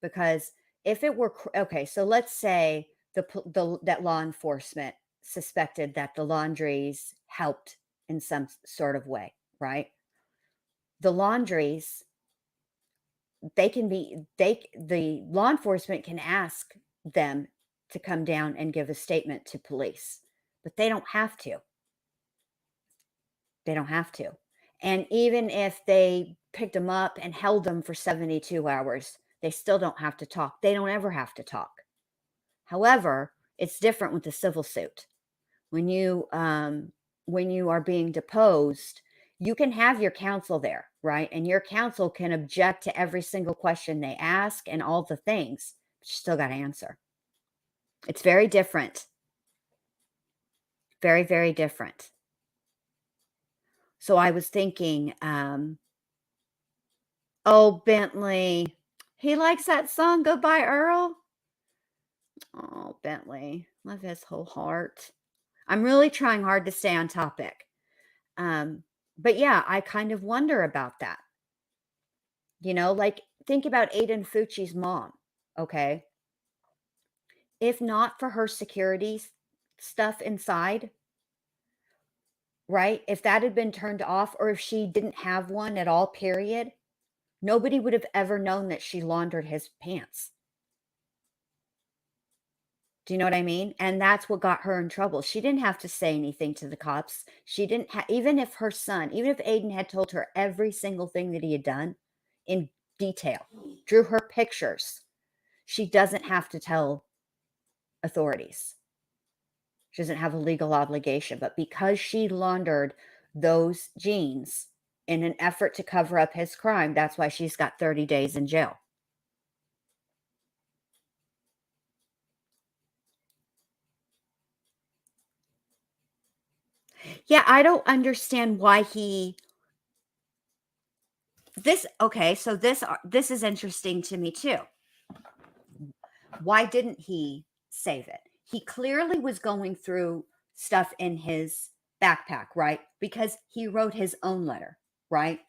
because if it were okay, so let's say the that law enforcement suspected that the Laundries helped in some sort of way, right? The Laundries, the law enforcement can ask them to come down and give a statement to police, but they don't have to. They don't have to. And even if they picked them up and held them for 72 hours, they still don't have to talk. They don't ever have to talk. However, it's different with the civil suit. When you are being deposed, you can have your counsel there, right? And your counsel can object to every single question they ask and all the things, but you still got to answer. It's very different. Very, very different. So I was thinking, oh, Bentley, he likes that song, Goodbye Earl. Oh, Bentley, love his whole heart. I'm really trying hard to stay on topic. But yeah, I kind of wonder about that. Like think about Aiden Fucci's mom, okay? If not for her security stuff inside, right? If that had been turned off or if she didn't have one at all, period, nobody would have ever known that she laundered his pants. Do you know what I mean? And that's what got her in trouble. She didn't have to say anything to the cops. She didn't even if her son, even if Aiden had told her every single thing that he had done in detail, drew her pictures, she doesn't have to tell authorities. She doesn't have a legal obligation. But because she laundered those jeans in an effort to cover up his crime, that's why she's got 30 days in jail. Yeah, I don't understand why so this is interesting to me too. Why didn't he save it? He clearly was going through stuff in his backpack, right? Because he wrote his own letter, right?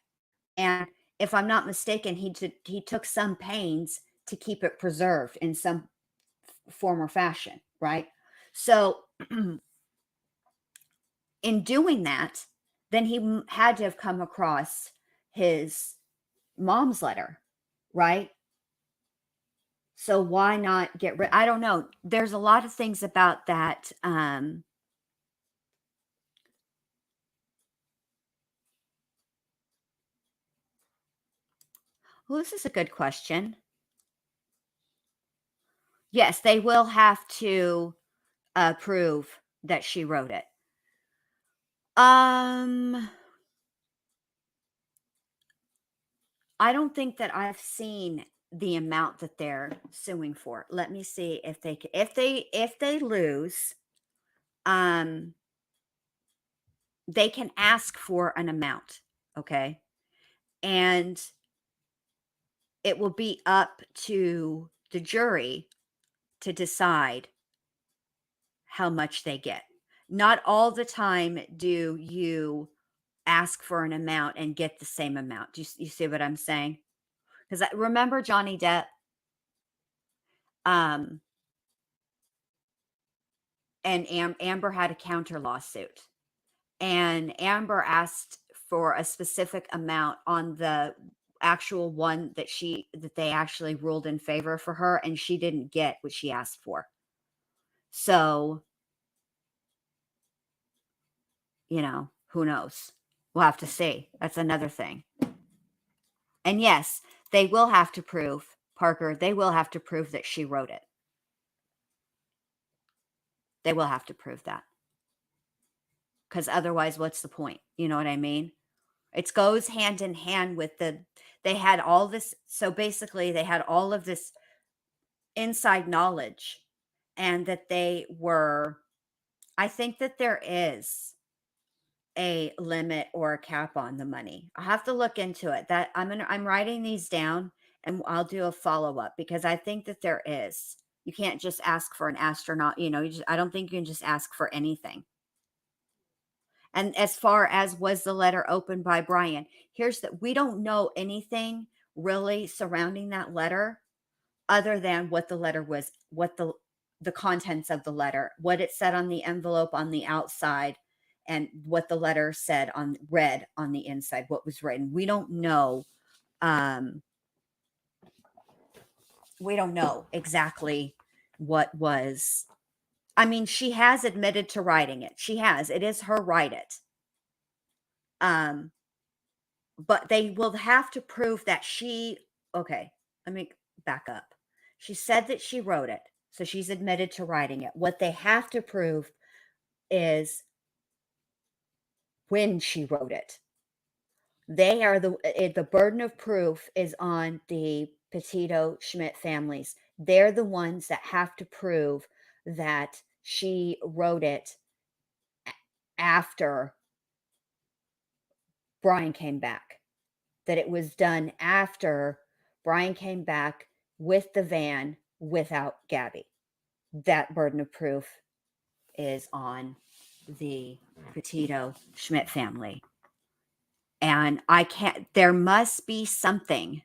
And if I'm not mistaken, he took some pains to keep it preserved in some form or fashion, right? So in doing that, then he had to have come across his mom's letter, right? So why not get rid? I don't know. There's a lot of things about that. Well, this is a good question. Yes, they will have to prove that she wrote it. I don't think that I've seen the amount that they're suing for. Let me see if they lose, they can ask for an amount, okay? And it will be up to the jury to decide how much they get. Not all the time do you ask for an amount and get the same amount. Do you see what I'm saying? Because I remember Johnny Depp, um, and Amber had a counter lawsuit, and Amber asked for a specific amount on the actual one that they actually ruled in favor for her, and she didn't get what she asked for. So, who knows? We'll have to see. That's another thing. And yes, they will have to prove, Parker, they will have to prove that she wrote it. They will have to prove that. Because otherwise, what's the point? You know what I mean? It goes hand in hand with they had all this. So basically, they had all of this inside knowledge, and that I think that there is a limit or a cap on the money. I'll have to look into it. That I'm writing these down, and I'll do a follow-up because I think that there is. You can't just ask for an astronaut, I don't think you can just ask for anything. And as far as was the letter opened by Brian, we don't know anything really surrounding that letter other than what the letter was, what the the contents of the letter, what it said on the envelope on the outside, and what the letter said on read on the inside, what was written. Um, we don't know exactly what was. I mean, she has admitted to writing it. She has. It is her write it. Um, but they will have to prove that she. Okay, let me back up. She said that she wrote it, so she's admitted to writing it. What they have to prove is when she wrote it. They are the burden of proof is on the Petito Schmidt families. They're the ones that have to prove that she wrote it after Brian came back, that it was done after Brian came back with the van without Gabby. That burden of proof is on the Petito Schmidt family. And there must be something.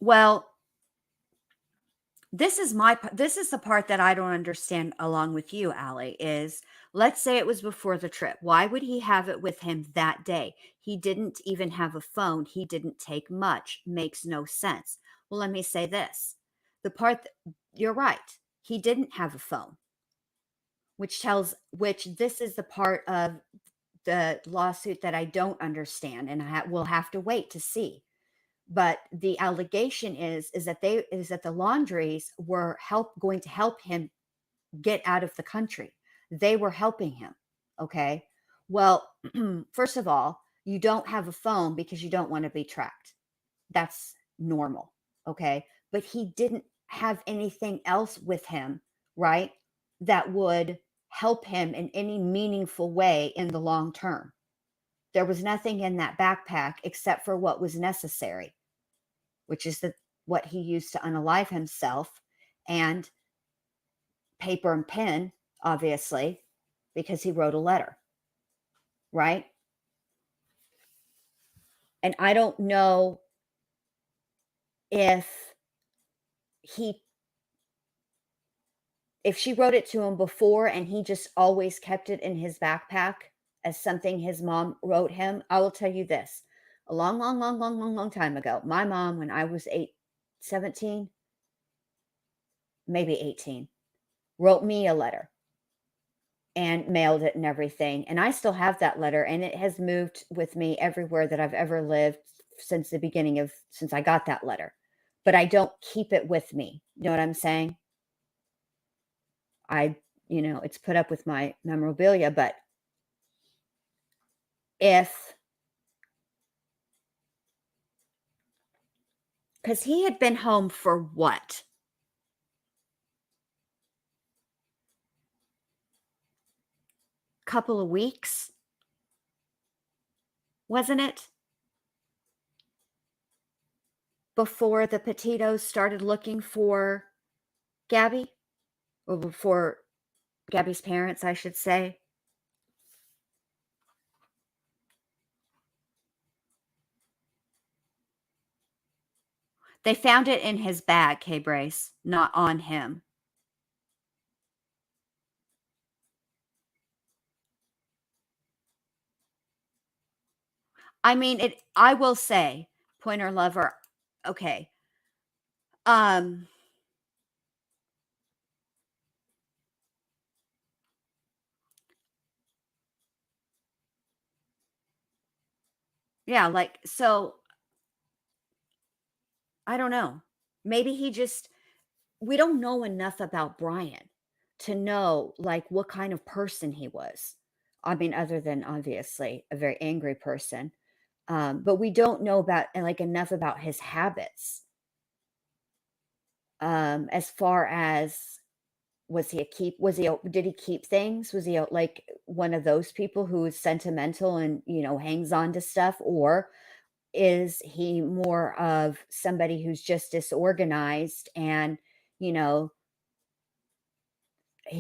Well, this is the part that I don't understand along with you, Allie, is let's say it was before the trip. Why would he have it with him that day? He didn't even have a phone. He didn't take much. Makes no sense. Well, let me say this. You're right. He didn't have a phone, which this is the part of the lawsuit that I don't understand, and we'll have to wait to see. But the allegation is that the Laundries were going to help him get out of the country. They were helping him. Okay. Well, first of all, you don't have a phone because you don't want to be tracked. That's normal. Okay. But he didn't have anything else with him, right? That would help him in any meaningful way in the long term. There was nothing in that backpack except for what was necessary, which is what he used to unalive himself, and paper and pen, obviously, because he wrote a letter, right? And I don't know if he if she wrote it to him before and he just always kept it in his backpack as something his mom wrote him. I will tell you this. A long, long, long, long, long, long time ago, my mom, when I was 17, maybe 18, wrote me a letter and mailed it and everything. And I still have that letter, and it has moved with me everywhere that I've ever lived since I got that letter. But I don't keep it with me. You know what I'm saying? It's put up with my memorabilia, but because he had been home for what? Couple of weeks? Wasn't it? Before the Petitos started looking for Gabby? Or before Gabby's parents, I should say. They found it in his bag, K-Brace, not on him. I mean, I will say, Pointer Lover, okay. Yeah, so I don't know. Maybe we don't know enough about Brian to know what kind of person he was. I mean, other than obviously a very angry person. But we don't know about enough about his habits. As far as did he keep things? Was he like one of those people who is sentimental and, hangs on to stuff? Or is he more of somebody who's just disorganized and, he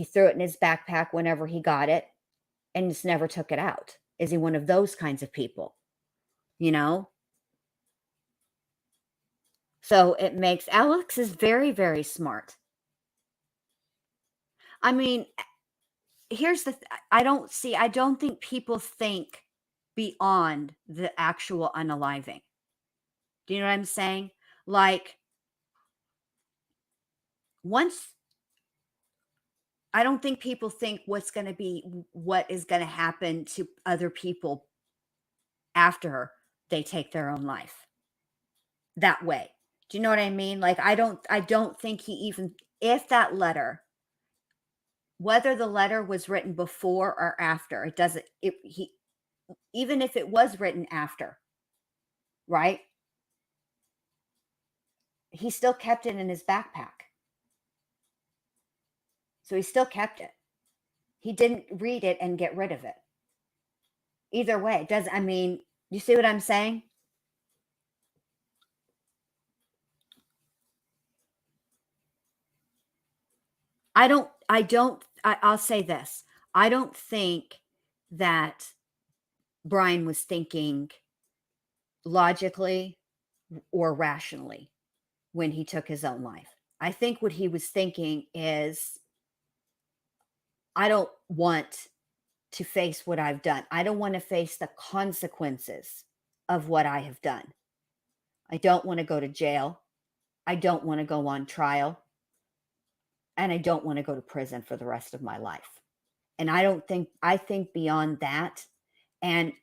threw it in his backpack whenever he got it and just never took it out? Is he one of those kinds of people? You know? So it makes Alex is very, very smart. I mean, here's the I don't think people think beyond the actual unaliving. Do you know what I'm saying? Like, once I don't think people think what is going to happen to other people after they take their own life that way. Do you know what I mean? Like, I don't think he even, if that letter, whether the letter was written before or after, it doesn't, he, even if it was written after, right? He still kept it in his backpack. So he still kept it. He didn't read it and get rid of it. Either way, it does. I mean, you see what I'm saying? I'll say this. I don't think that Brian was thinking logically or rationally when he took his own life. I think what he was thinking is, I don't want to face what I've done. I don't want to face the consequences of what I have done. I don't want to go to jail. I don't want to go on trial. And I don't want to go to prison for the rest of my life. And I think beyond that. And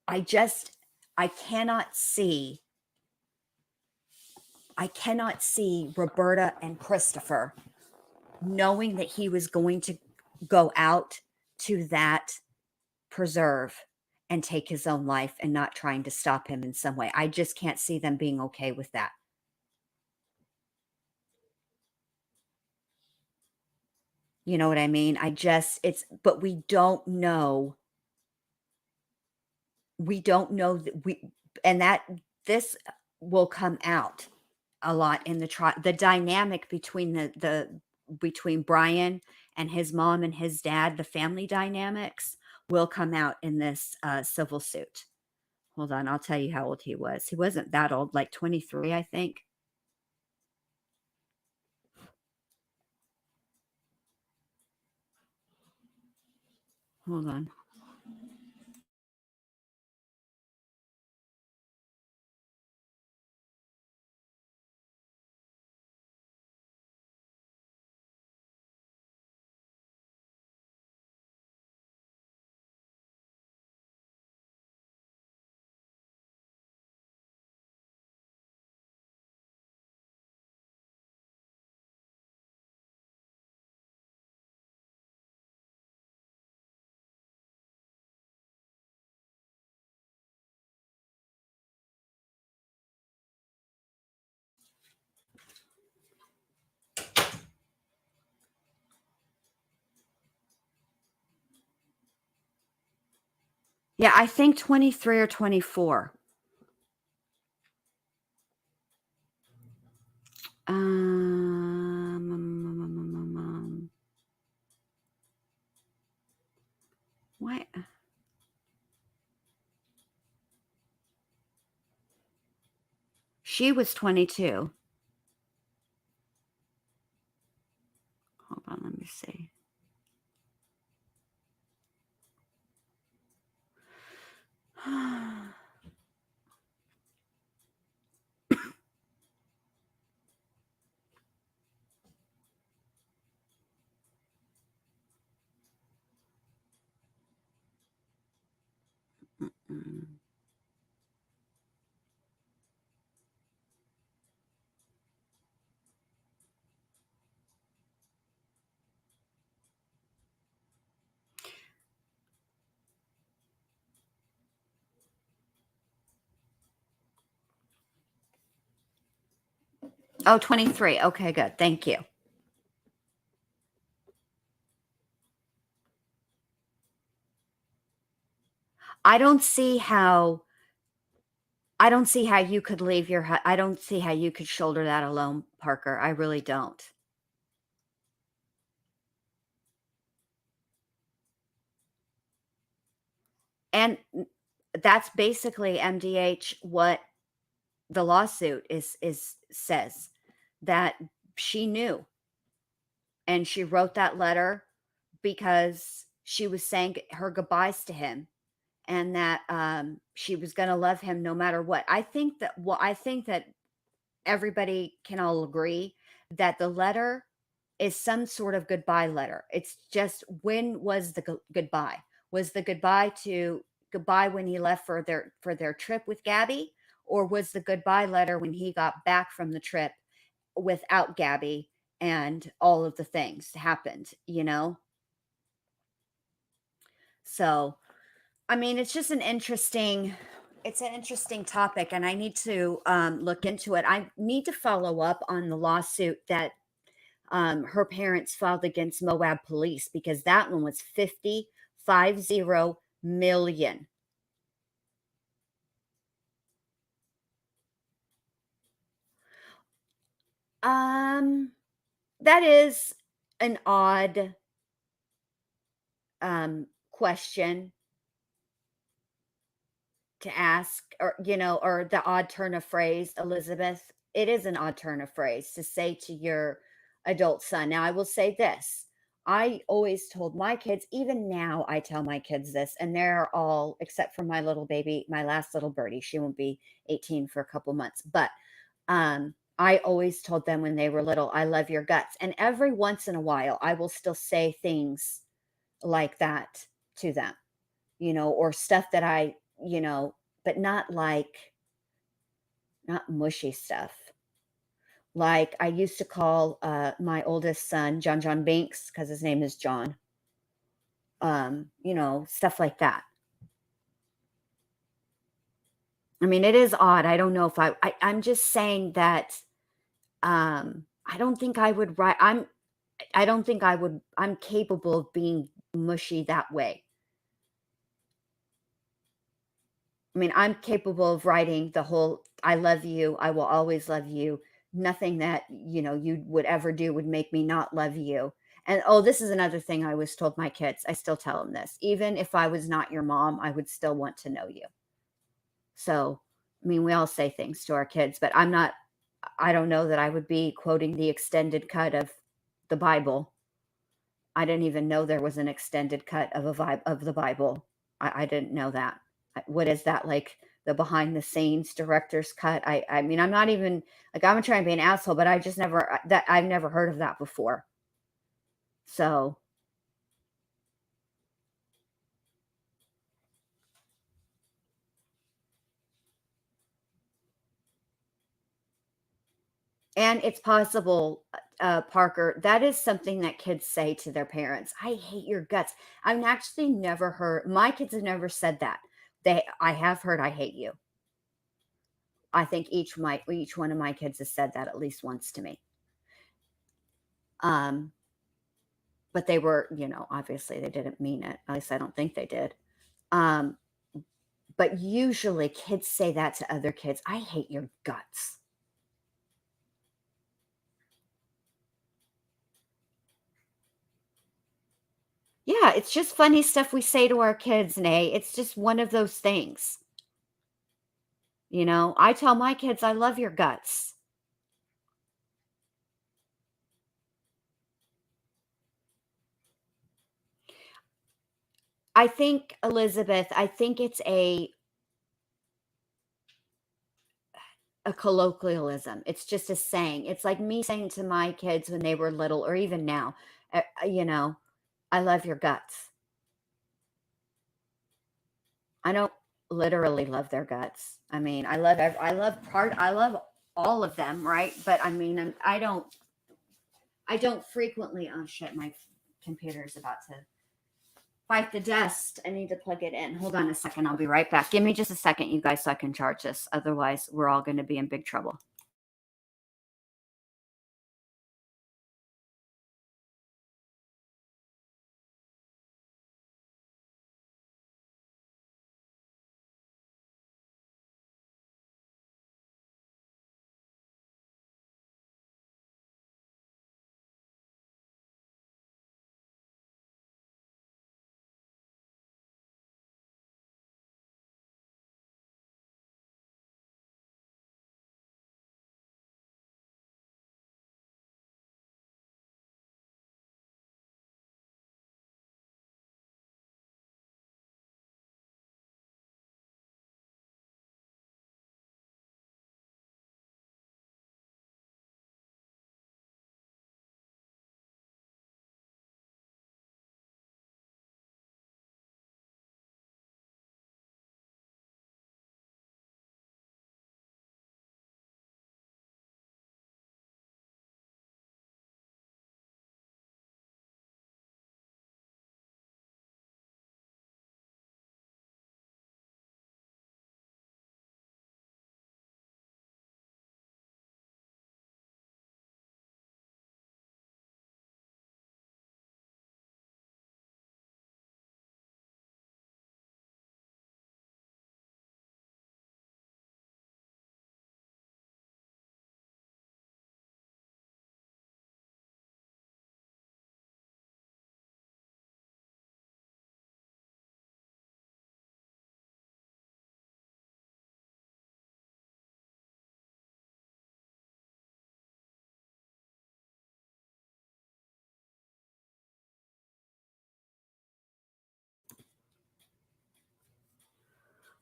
I I cannot see, Roberta and Christopher knowing that he was going to go out to that preserve and take his own life and not trying to stop him in some way. I just can't see them being okay with that. You know what I mean? But we don't know that and that this will come out a lot in the dynamic between between Brian and his mom and his dad, the family dynamics will come out in this civil suit. Hold on, I'll tell you how old he was. He wasn't that old, like 23, I think. Hold on. Yeah, I think 23 or 24. What? She was 22. Hold on, let me see. Mm. Oh, 23. Okay, good. Thank you. I don't see how you could leave I don't see how you could shoulder that alone, Parker. I really don't. And that's basically MDH what the lawsuit is says, that she knew, and she wrote that letter because she was saying her goodbyes to him, and that she was going to love him no matter what. I think that everybody can all agree that the letter is some sort of goodbye letter. It's just, when was the goodbye? Was the goodbye when he left for their trip with Gabby, or was the goodbye letter when he got back from the trip without Gabby and all of the things happened, you know? So, I mean, it's an interesting topic, and I need to look into it. I need to follow up on the lawsuit that her parents filed against Moab police, because that one was 50 million. Um, that is an odd question to ask, or or the odd turn of phrase, Elizabeth. It is an odd turn of phrase to say to your adult son. Now, I will say this. I always told my kids, even now I tell my kids this, and they're all, except for my little baby, my last little birdie. She won't be 18 for a couple months, but I always told them when they were little, I love your guts. And every once in a while I will still say things like that to them, or stuff that but not mushy stuff. Like, I used to call my oldest son John Binks, because his name is John. Stuff like that. I mean, it is odd. I don't know if I'm just saying that I don't think I would write I don't think I'm capable of being mushy that way. I mean, I'm capable of writing the whole "I love you, I will always love you." Nothing that, you would ever do would make me not love you. And, oh, this is another thing I always told my kids. I still tell them this. Even if I was not your mom, I would still want to know you. So, I mean, we all say things to our kids, but I don't know that I would be quoting the extended cut of the Bible. I didn't even know there was an extended cut of the Bible. I didn't know that. What is that, like the behind the scenes director's cut? I mean, I'm not even like, I'm trying to be an asshole, but I just never that I've never heard of that before. So, and it's possible, Parker, that is something that kids say to their parents. I hate your guts. I've actually never heard, my kids have never said that. I have heard I hate you. I think each one of my kids has said that at least once to me. Um, but they were, obviously they didn't mean it. At least I don't think they did. Um, but usually kids say that to other kids. I hate your guts. Yeah, it's just funny stuff we say to our kids, Nay. It's just one of those things. I tell my kids, I love your guts. I think, Elizabeth, I think it's a colloquialism. It's just a saying. It's like me saying to my kids when they were little, or even now, I love your guts. I don't literally love their guts. I mean, I love all of them, right? But I mean, I don't frequently. Oh shit, my computer's about to fight the dust. I need to plug it in. Hold on a second. I'll be right back. Give me just a second, you guys, so I can charge this. Otherwise, we're all going to be in big trouble.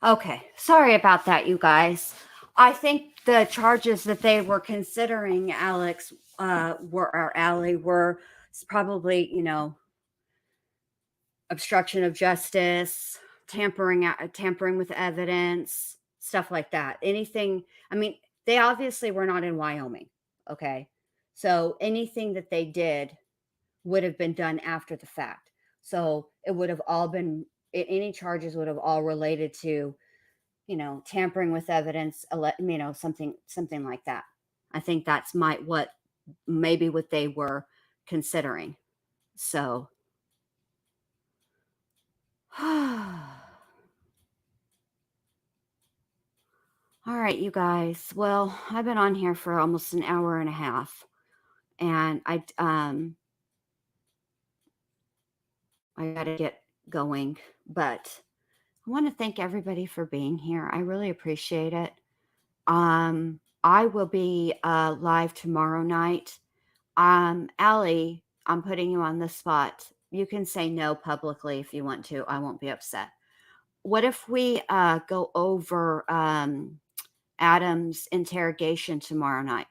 Okay. Sorry about that, you guys. I think the charges that they were considering Alex or Allie were probably, obstruction of justice, tampering with evidence, stuff like that. Anything, I mean, they obviously were not in Wyoming, okay? So anything that they did would have been done after the fact. So it would have all been any charges would have all related to, tampering with evidence, something like that. I think that's maybe what they were considering. So all right, you guys. Well, I've been on here for almost an hour and a half, and I got to get going, but I want to thank everybody for being here. I really appreciate it. I will be live tomorrow night. Allie, I'm putting you on the spot. You can say no publicly if you want to. I won't be upset. What if we go over Adam's interrogation tomorrow night?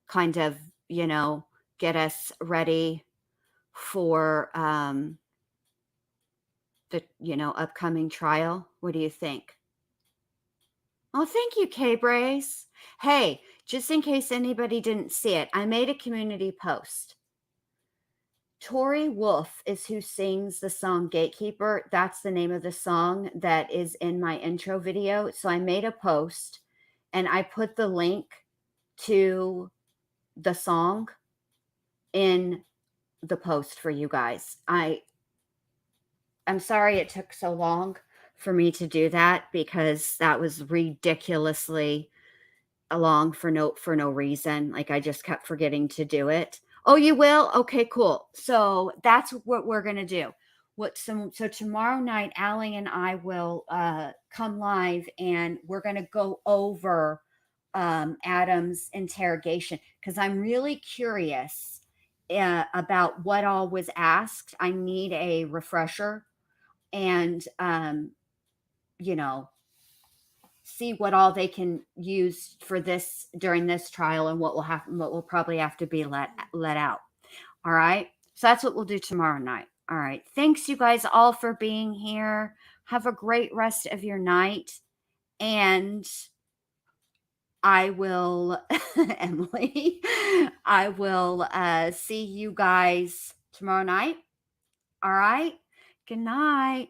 Kind of, get us ready for the, upcoming trial. What do you think? Oh, thank you, K-Brace. Hey, just in case anybody didn't see it, I made a community post. Tori Wolf is who sings the song Gatekeeper. That's the name of the song that is in my intro video. So I made a post and I put the link to the song in the post for you guys. I'm sorry it took so long for me to do that because that was ridiculously long for no reason. Like I just kept forgetting to do it. Oh, you will? Okay, cool. So that's what we're gonna do. So tomorrow night, Allie and I will come live and we're gonna go over Adam's interrogation because I'm really curious about what all was asked. I need a refresher and you know see what all they can use for this during this trial and what will probably have to be let out. All right, so that's what we'll do tomorrow night. All right, thanks you guys all for being here. Have a great rest of your night, and I will Emily, I will see you guys tomorrow night. All right, good night.